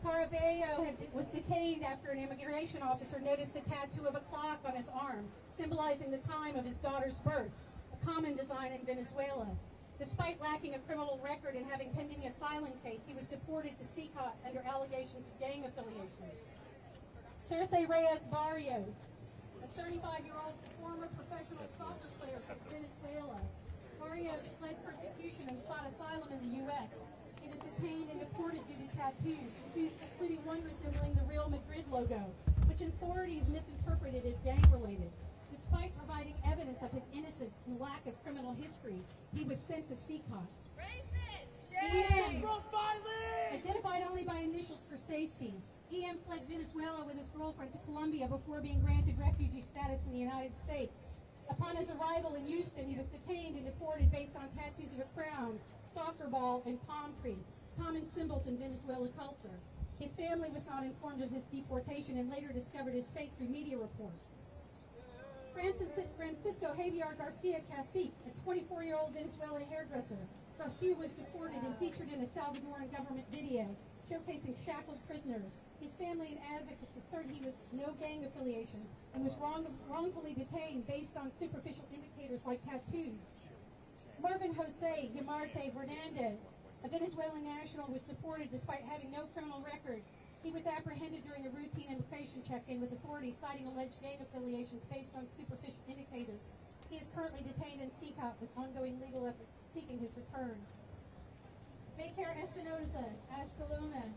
Parabello was detained after an immigration officer noticed a tattoo of a clock on his arm, symbolizing the time of his daughter's birth, a common design in Venezuela. Despite lacking a criminal record and having pending asylum case, he was deported to CCOT under allegations of gang affiliation. Circe Reyes Barrio, a 35-year-old former professional soccer player from Venezuela. Barrio fled persecution and sought asylum in the U.S. He was detained and deported due to tattoos, including one resembling the Real Madrid logo, which authorities misinterpreted as gang-related. Despite providing evidence of his innocence and lack of criminal history, he was sent to CCOT. EM, identified only by initials for safety. EM fled Venezuela with his girlfriend to Colombia before being granted refugee status in the United States. Upon his arrival in Houston, he was detained and deported based on tattoos of a crown, soccer ball, and palm tree, common symbols in Venezuelan culture. His family was not informed of his deportation and later discovered his fate through media reports. Francisco Javier Garcia Cacique, a 24-year-old Venezuelan hairdresser. Garcia was deported and featured in a Salvadoran government video showcasing shackled prisoners. His family and advocates assert he was no gang affiliations and was wrongfully detained based on superficial indicators like tattoos. Marvin Jose Guimarte Fernandez, a Venezuelan national, was deported despite having no criminal record. He was apprehended during a routine immigration check-in with authorities citing alleged gang affiliations based on superficial indicators. He is currently detained in CCOT with ongoing legal efforts seeking his return. Maycare Espinosa Escalona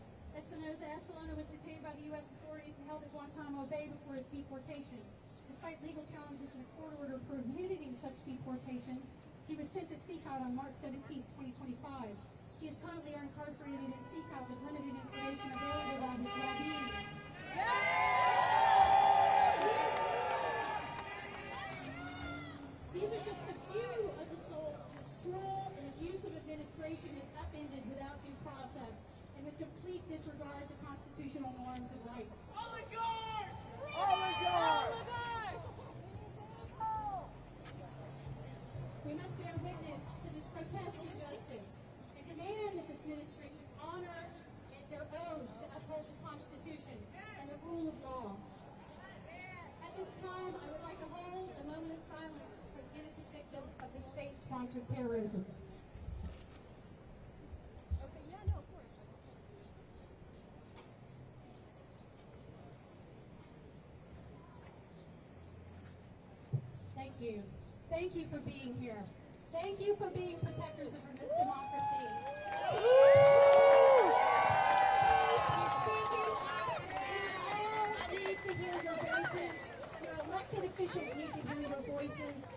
was detained by the U.S. authorities and held at Guantanamo Bay before his deportation. Despite legal challenges and a court order prohibiting such deportations, he was sent to CCOT on March 17, 2025. He is currently incarcerated in CCOT with limited information available about his well-being. These are just a few of the souls whose cruel and abusive administration is upended without due process and with complete disregard to constitutional norms and rights. Oligarchs! Oligarchs! We must bear witness to this grotesque injustice and demand that this ministry honor their oaths to uphold the Constitution and the rule of law. At this time, I would like to hold a moment of silence for the innocent victims of the state-sponsored terrorism. Okay, yeah, no, of course. Thank you. Thank you for being here. Thank you for being protectors of democracy. We need to hear your voices. Your elected officials need to hear your voices.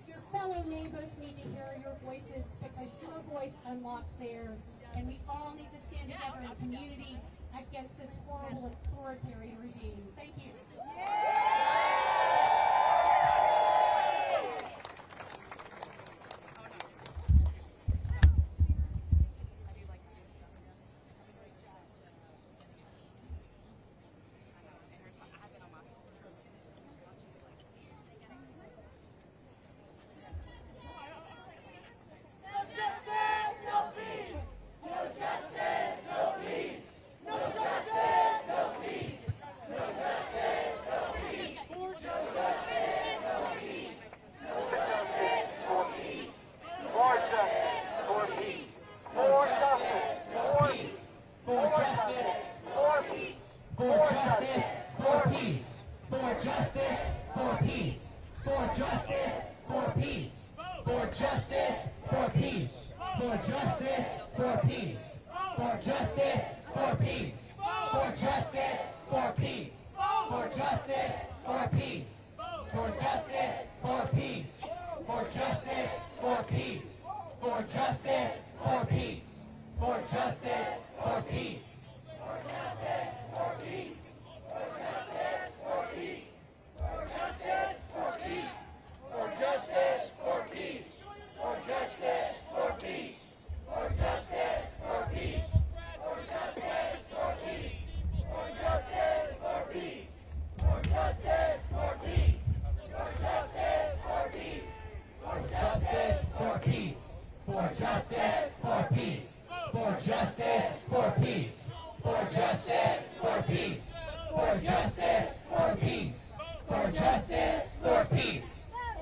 Your fellow neighbors need to hear your voices because your voice unlocks theirs. And we all need to stand together in community against this horrible authoritarian regime. Thank you.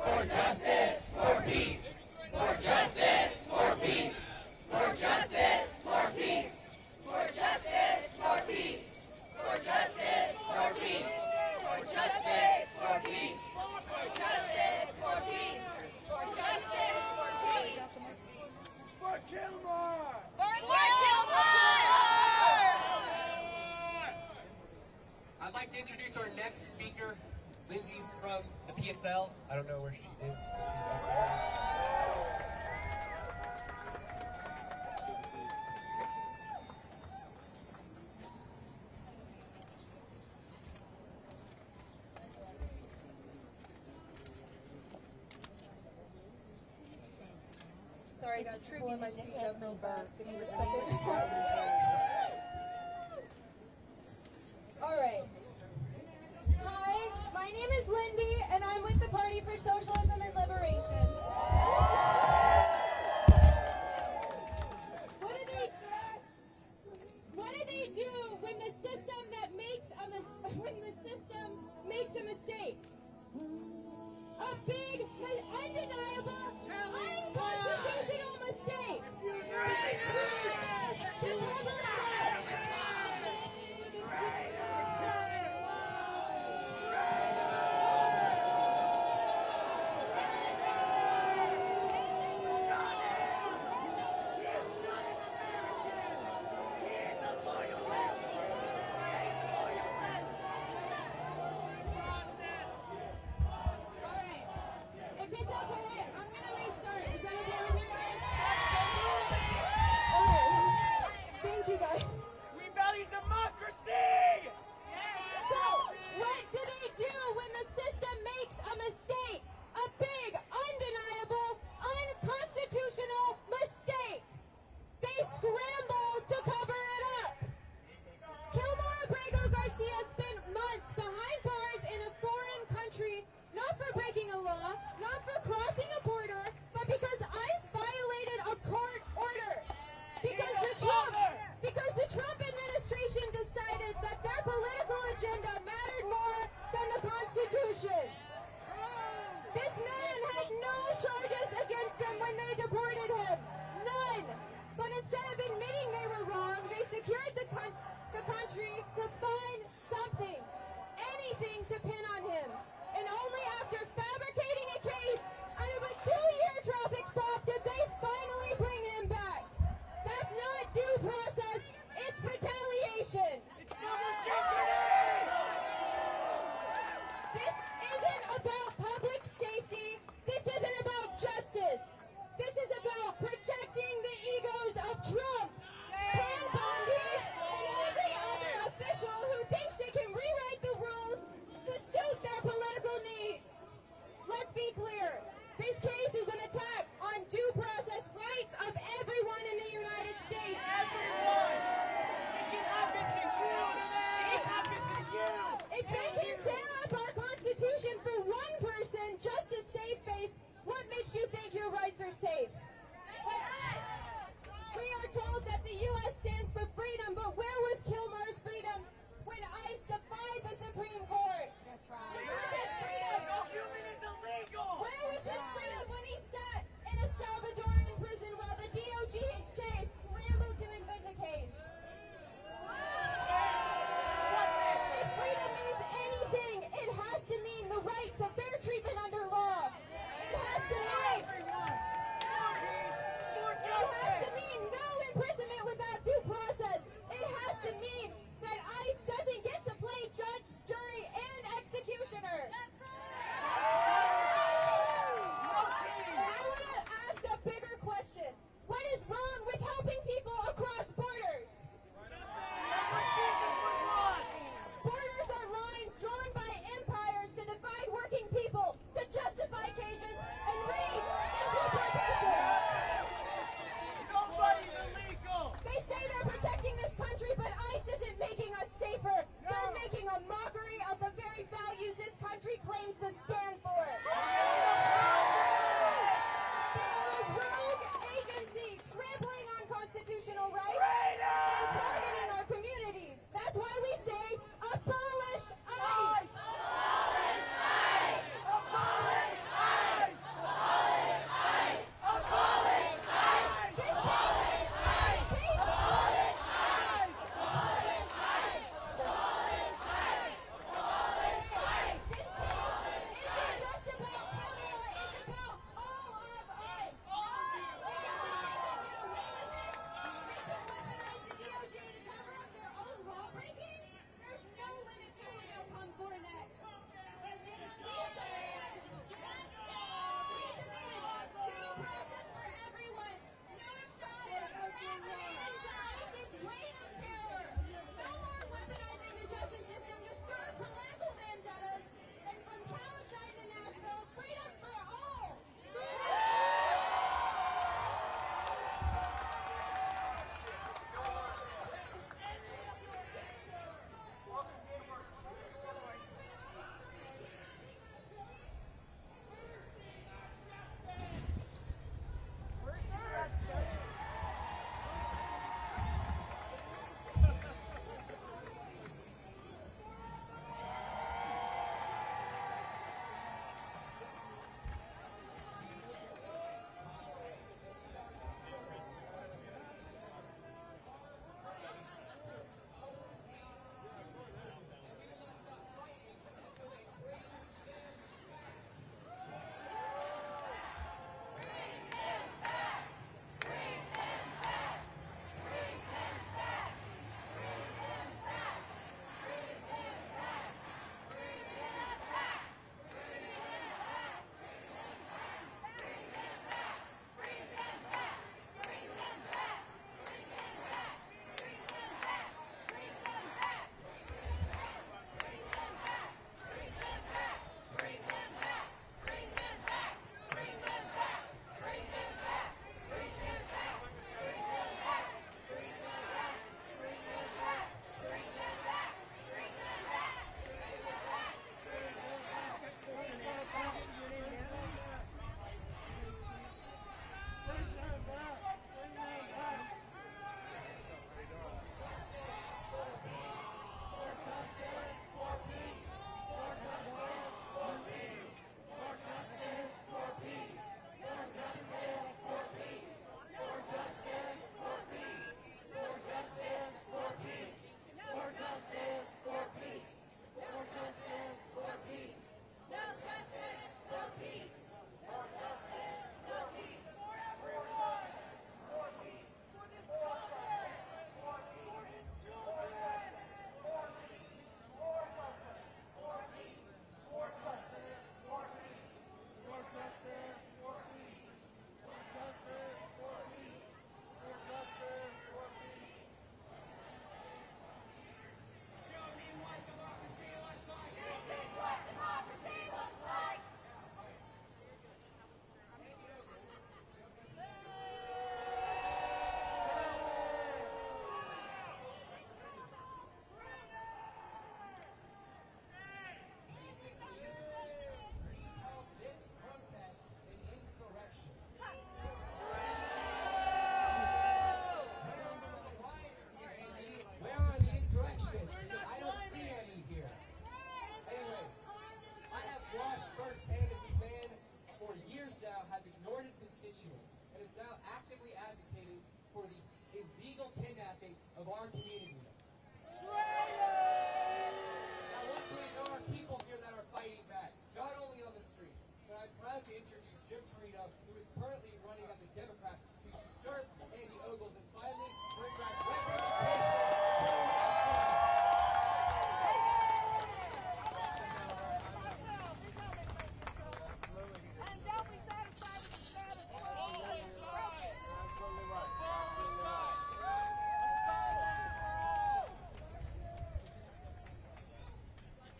For justice, for peace, for justice, for peace. to introduce our next speaker, Lindsay from the PSL. I don't know where she is. She's up there. Sorry guys, pulling my speech up real fast. Give me a second. All right. Hi, my name is Lindy, and I'm with the Party for Socialism and Liberation. What do they do when the system makes a mistake? A big, undeniable, unconstitutional mistake. They scream to cover it up. Scrambled to cover it up. Kilmar Abrego-Garcia spent months behind bars in a foreign country, not for breaking a law, not for crossing a border, but because ICE violated a court order. Because the Trump administration decided that their political agenda mattered more than the Constitution. This man had no charges against him when they deported him. None. But instead of admitting they were wrong, they secured the country to find something, anything to pin on him. And only after fabricating a case out of a 2-year traffic stop did they finally bring him back. That's not due process, it's retaliation. This isn't about public safety. This isn't about justice. This is about protecting the egos of Trump, Pam Bondi, and every other official who thinks they can rewrite the rules to suit their political needs. Let's be clear. This case is an attack on due process rights of everyone in the United States. Everyone! It can happen to you! It can happen to you! If they can tear up our Constitution for one person just to save face, what makes you think your rights are safe? We are told that the U.S. stands for freedom, but where was Kilmar's freedom when ICE defied the Supreme Court? That's right. Where was his freedom? No human is illegal! Where was his freedom when he sat in a Salvadoran prison while the DOJ scrambled to invent a case? If freedom means anything, it has to mean the right to fair treatment under law. It has to mean no imprisonment without due process. It has to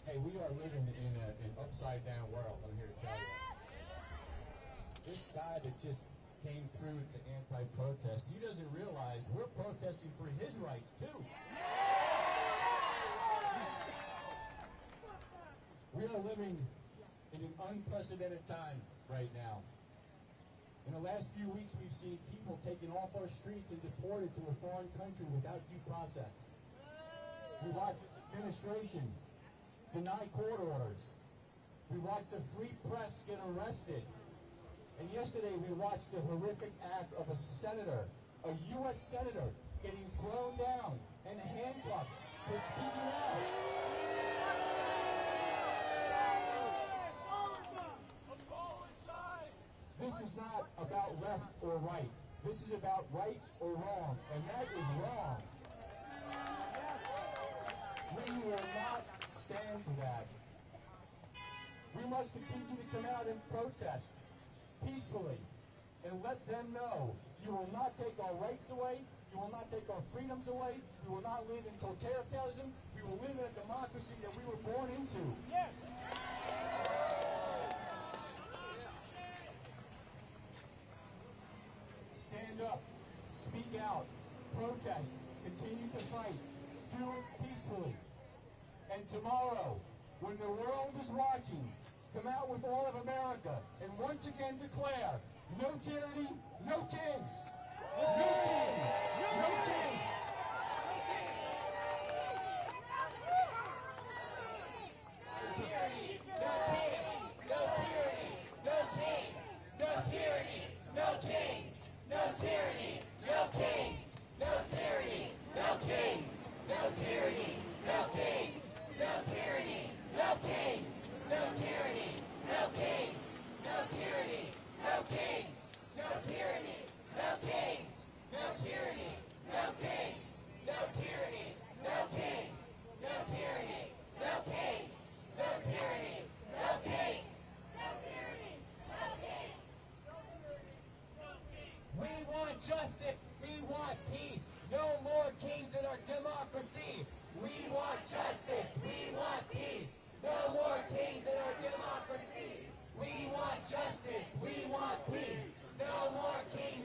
Hey, we are living in an upside-down world, I'm here to tell you. This guy that just came through to anti-protest, he doesn't realize we're protesting for his rights, too. We are living in an unprecedented time right now. In the last few weeks, we've seen people taken off our streets and deported to a foreign country without due process. We watched this administration deny court orders. We watched the free press get arrested. And yesterday we watched the horrific act of a senator, a U.S. senator, getting thrown down and handcuffed for speaking out. This is not about left or right. This is about right or wrong, and that is wrong. We will not stand for that. We must continue to come out and protest peacefully and let them know you will not take our rights away, you will not take our freedoms away, we will not live in totalitarianism, we will live in a democracy that we were born into. Yes. Stand up, speak out, protest, continue to fight, do it peacefully. And tomorrow, when the world is watching, come out with all of America and once again declare, no tyranny, no kings. No kings, no kings. Tyranny, no kings, no tyranny, no kings, no tyranny, no kings, no tyranny, no kings, no tyranny, no kings, no tyranny, no kings, no tyranny, no kings, no tyranny, no kings, no tyranny, no kings, no tyranny, no kings, no tyranny, no kings, no tyranny, no kings, no tyranny, no kings, no tyranny, no kings, no tyranny, no kings. We want justice. We want peace. No more kings in our democracy. We want justice. We want peace. No more kings in our democracy. We want justice. We want peace. No more kings.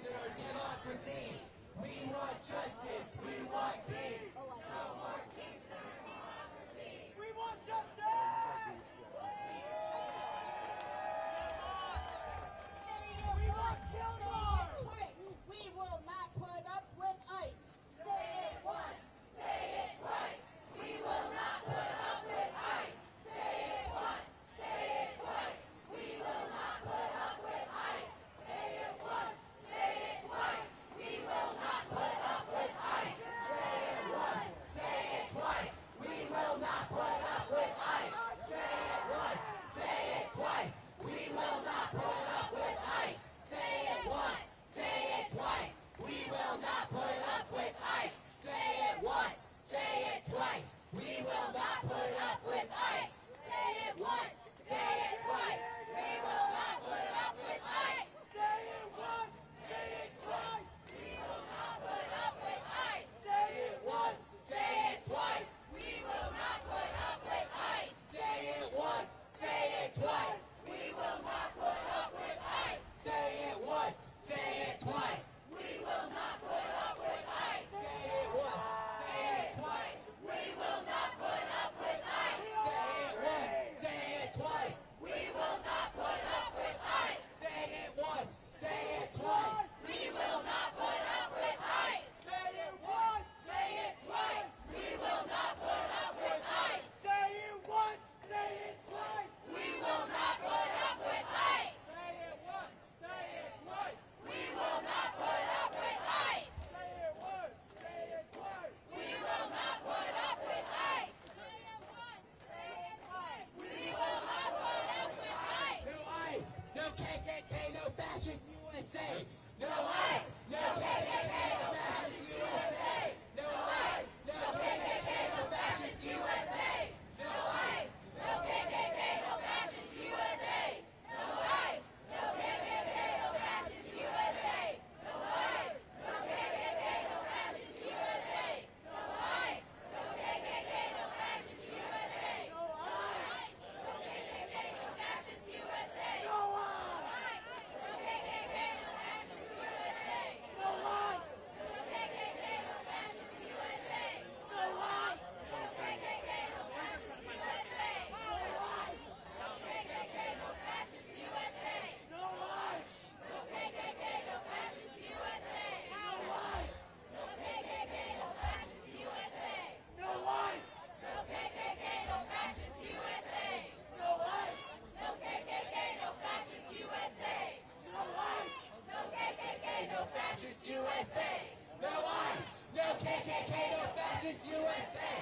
USA. No ICE, no KKK, no fascist USA.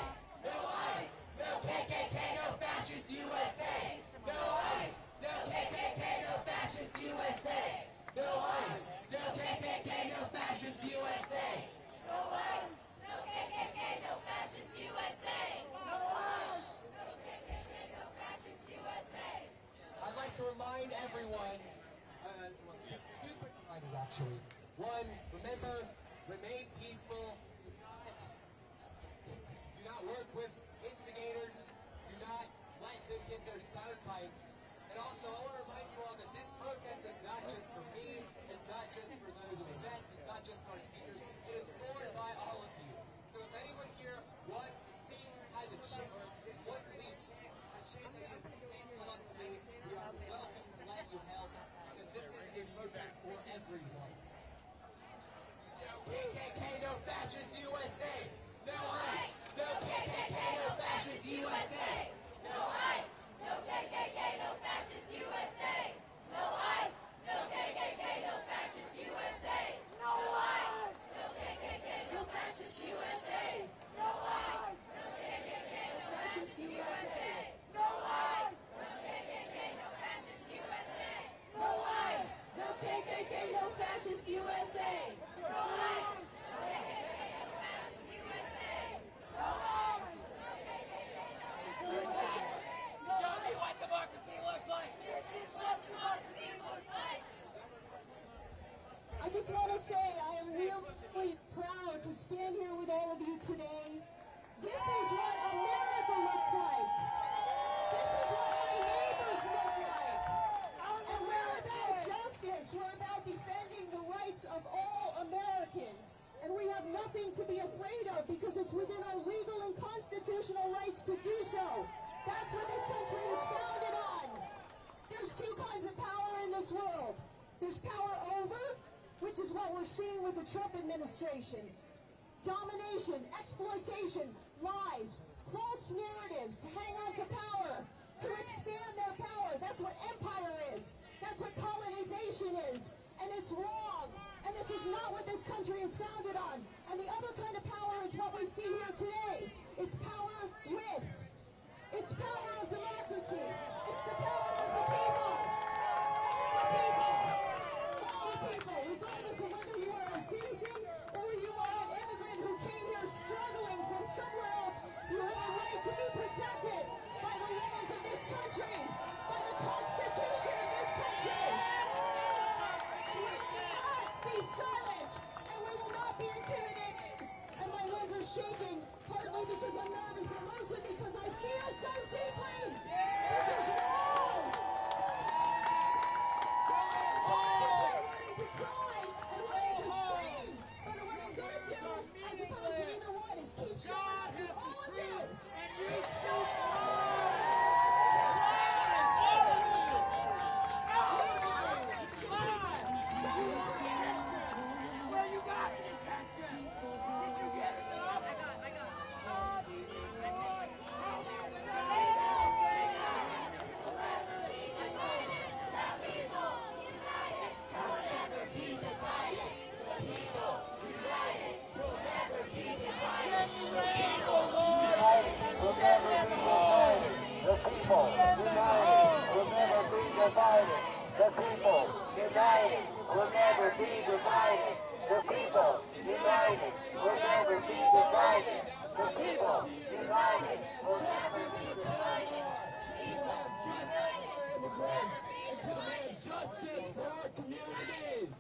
No ICE, no KKK, no fascist USA. No ICE, no KKK, no fascist USA. No ICE, no KKK, no fascist USA. No ICE, no KKK, no fascist USA. No ICE, no KKK, no fascist USA. I'd like to remind everyone, two quick reminders actually. One, remember, remain peaceful. Do not work with instigators. Do not let them get their sound bites. And also, I want to remind you all that this protest is not just for me. It's not just for those in the vest. It's not just for our speakers. It is for and by all of you. So if anyone here wants to speak, has a chant, or wants to lead a chant, has chants on you, please come up to me. We are welcome to let you help because this is a protest for everyone. No KKK, no fascist USA. No ICE, no KKK, no fascist USA. No ICE, no KKK, no fascist USA. No ICE, no KKK, no fascist USA. No ICE, no KKK, no fascist USA. No ICE, no KKK, no fascist USA. No ICE, no KKK, no fascist USA. No ICE, no KKK, no fascist USA. No ICE, no KKK, no fascist USA. No ICE, no KKK, no fascist USA. Show me what democracy looks like. This is what democracy looks like. I just want to say I am really proud to stand here with all of you today. This is what America looks like. This is what my neighbors look like. And we're about justice. We're about defending the rights of all Americans. And we have nothing to be afraid of because it's within our legal and constitutional rights to do so. That's what this country is founded on. There's two kinds of power in this world. There's power over, which is what we're seeing with the Trump administration. Domination, exploitation, lies, false narratives to hang on to power, to expand their power. That's what empire is. That's what colonization is. And it's wrong. And this is not what this country is founded on. And the other kind of power is what we see here today. It's power with. It's power of democracy. It's the power of the people. All the people. All the people. Regardless of whether you are a citizen or you are an immigrant who came here struggling from somewhere else, you have a right to be protected by the laws of this country, by the Constitution of this country. And we will not be silent, and we will not be intimidated. And my hands are shaking, partly because I'm nervous, but mostly because I feel so deeply. This is wrong. I am torn between wanting to cry and wanting to scream. But what I'm going to do, as opposed to either one, is keep showing up for all of you. Keep showing up. The people united will never be divided. The people united will never be divided. The people united will never be divided. And to demand justice for our communities.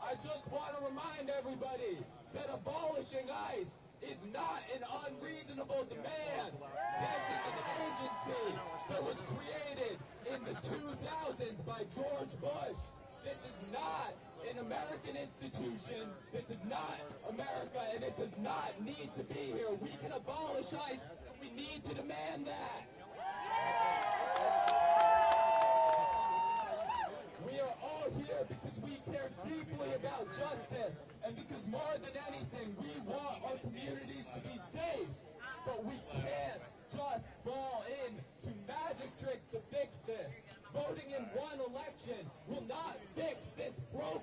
I just want to remind everybody that abolishing ICE is not an unreasonable demand. This is an agency that was created in the 2000s by George Bush. This is not an American institution. This is not America, and it does not need to be here. We can abolish ICE. We need to demand that. We are all here because we care deeply about justice, and because more than anything, we want our communities to be safe. But we can't just fall into magic tricks to fix this. Voting in one election will not fix this broken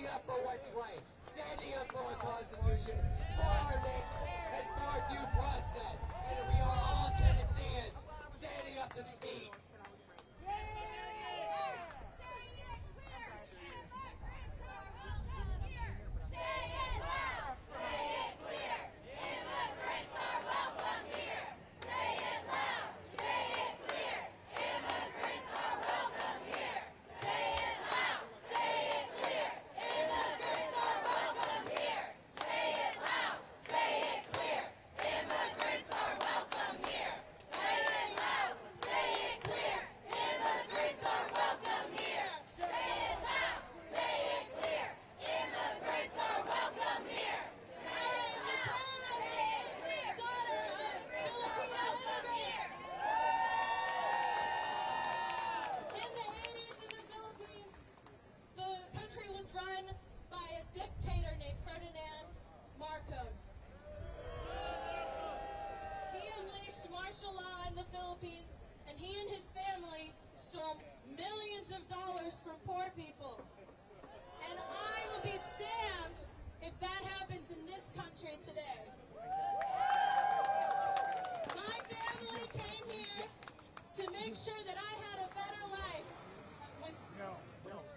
standing up for what's right, standing up for a constitution, for our nation, and for due process. And we are all Tennesseans standing up to speak. And he and his family stole millions of dollars from poor people. And I will be damned if that happens in this country today. My family came here to make sure that I had a better life with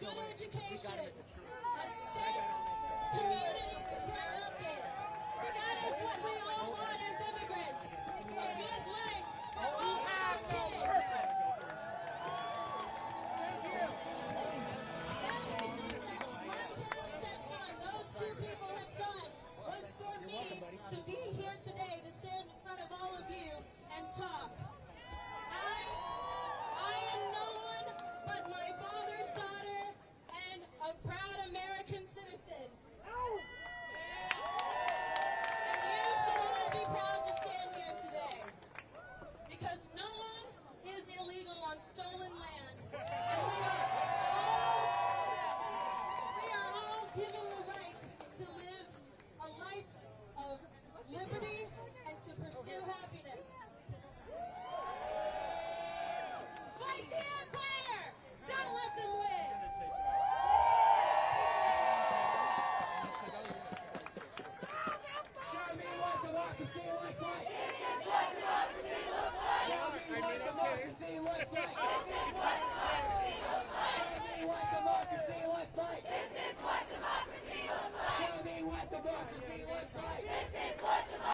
good education, a safe community to grow up in. That is what we all want as immigrants, a good life for all of our kids. Everything that my parents have done, those two people have done, was for me to be here today, to stand in front of all of you and talk. I am no one but my father's daughter and a proud American citizen. And you should all be proud to stand here today, because no one is illegal on stolen land, and we are all given the right to live a life of liberty and to pursue happiness. Fight the empire! Don't let them win! Show me what democracy looks like. This is what democracy looks like. Show me what democracy looks like. This is what democracy looks like. Show me what democracy looks like. This is what democracy looks like. Show me what democracy looks like. This is what democracy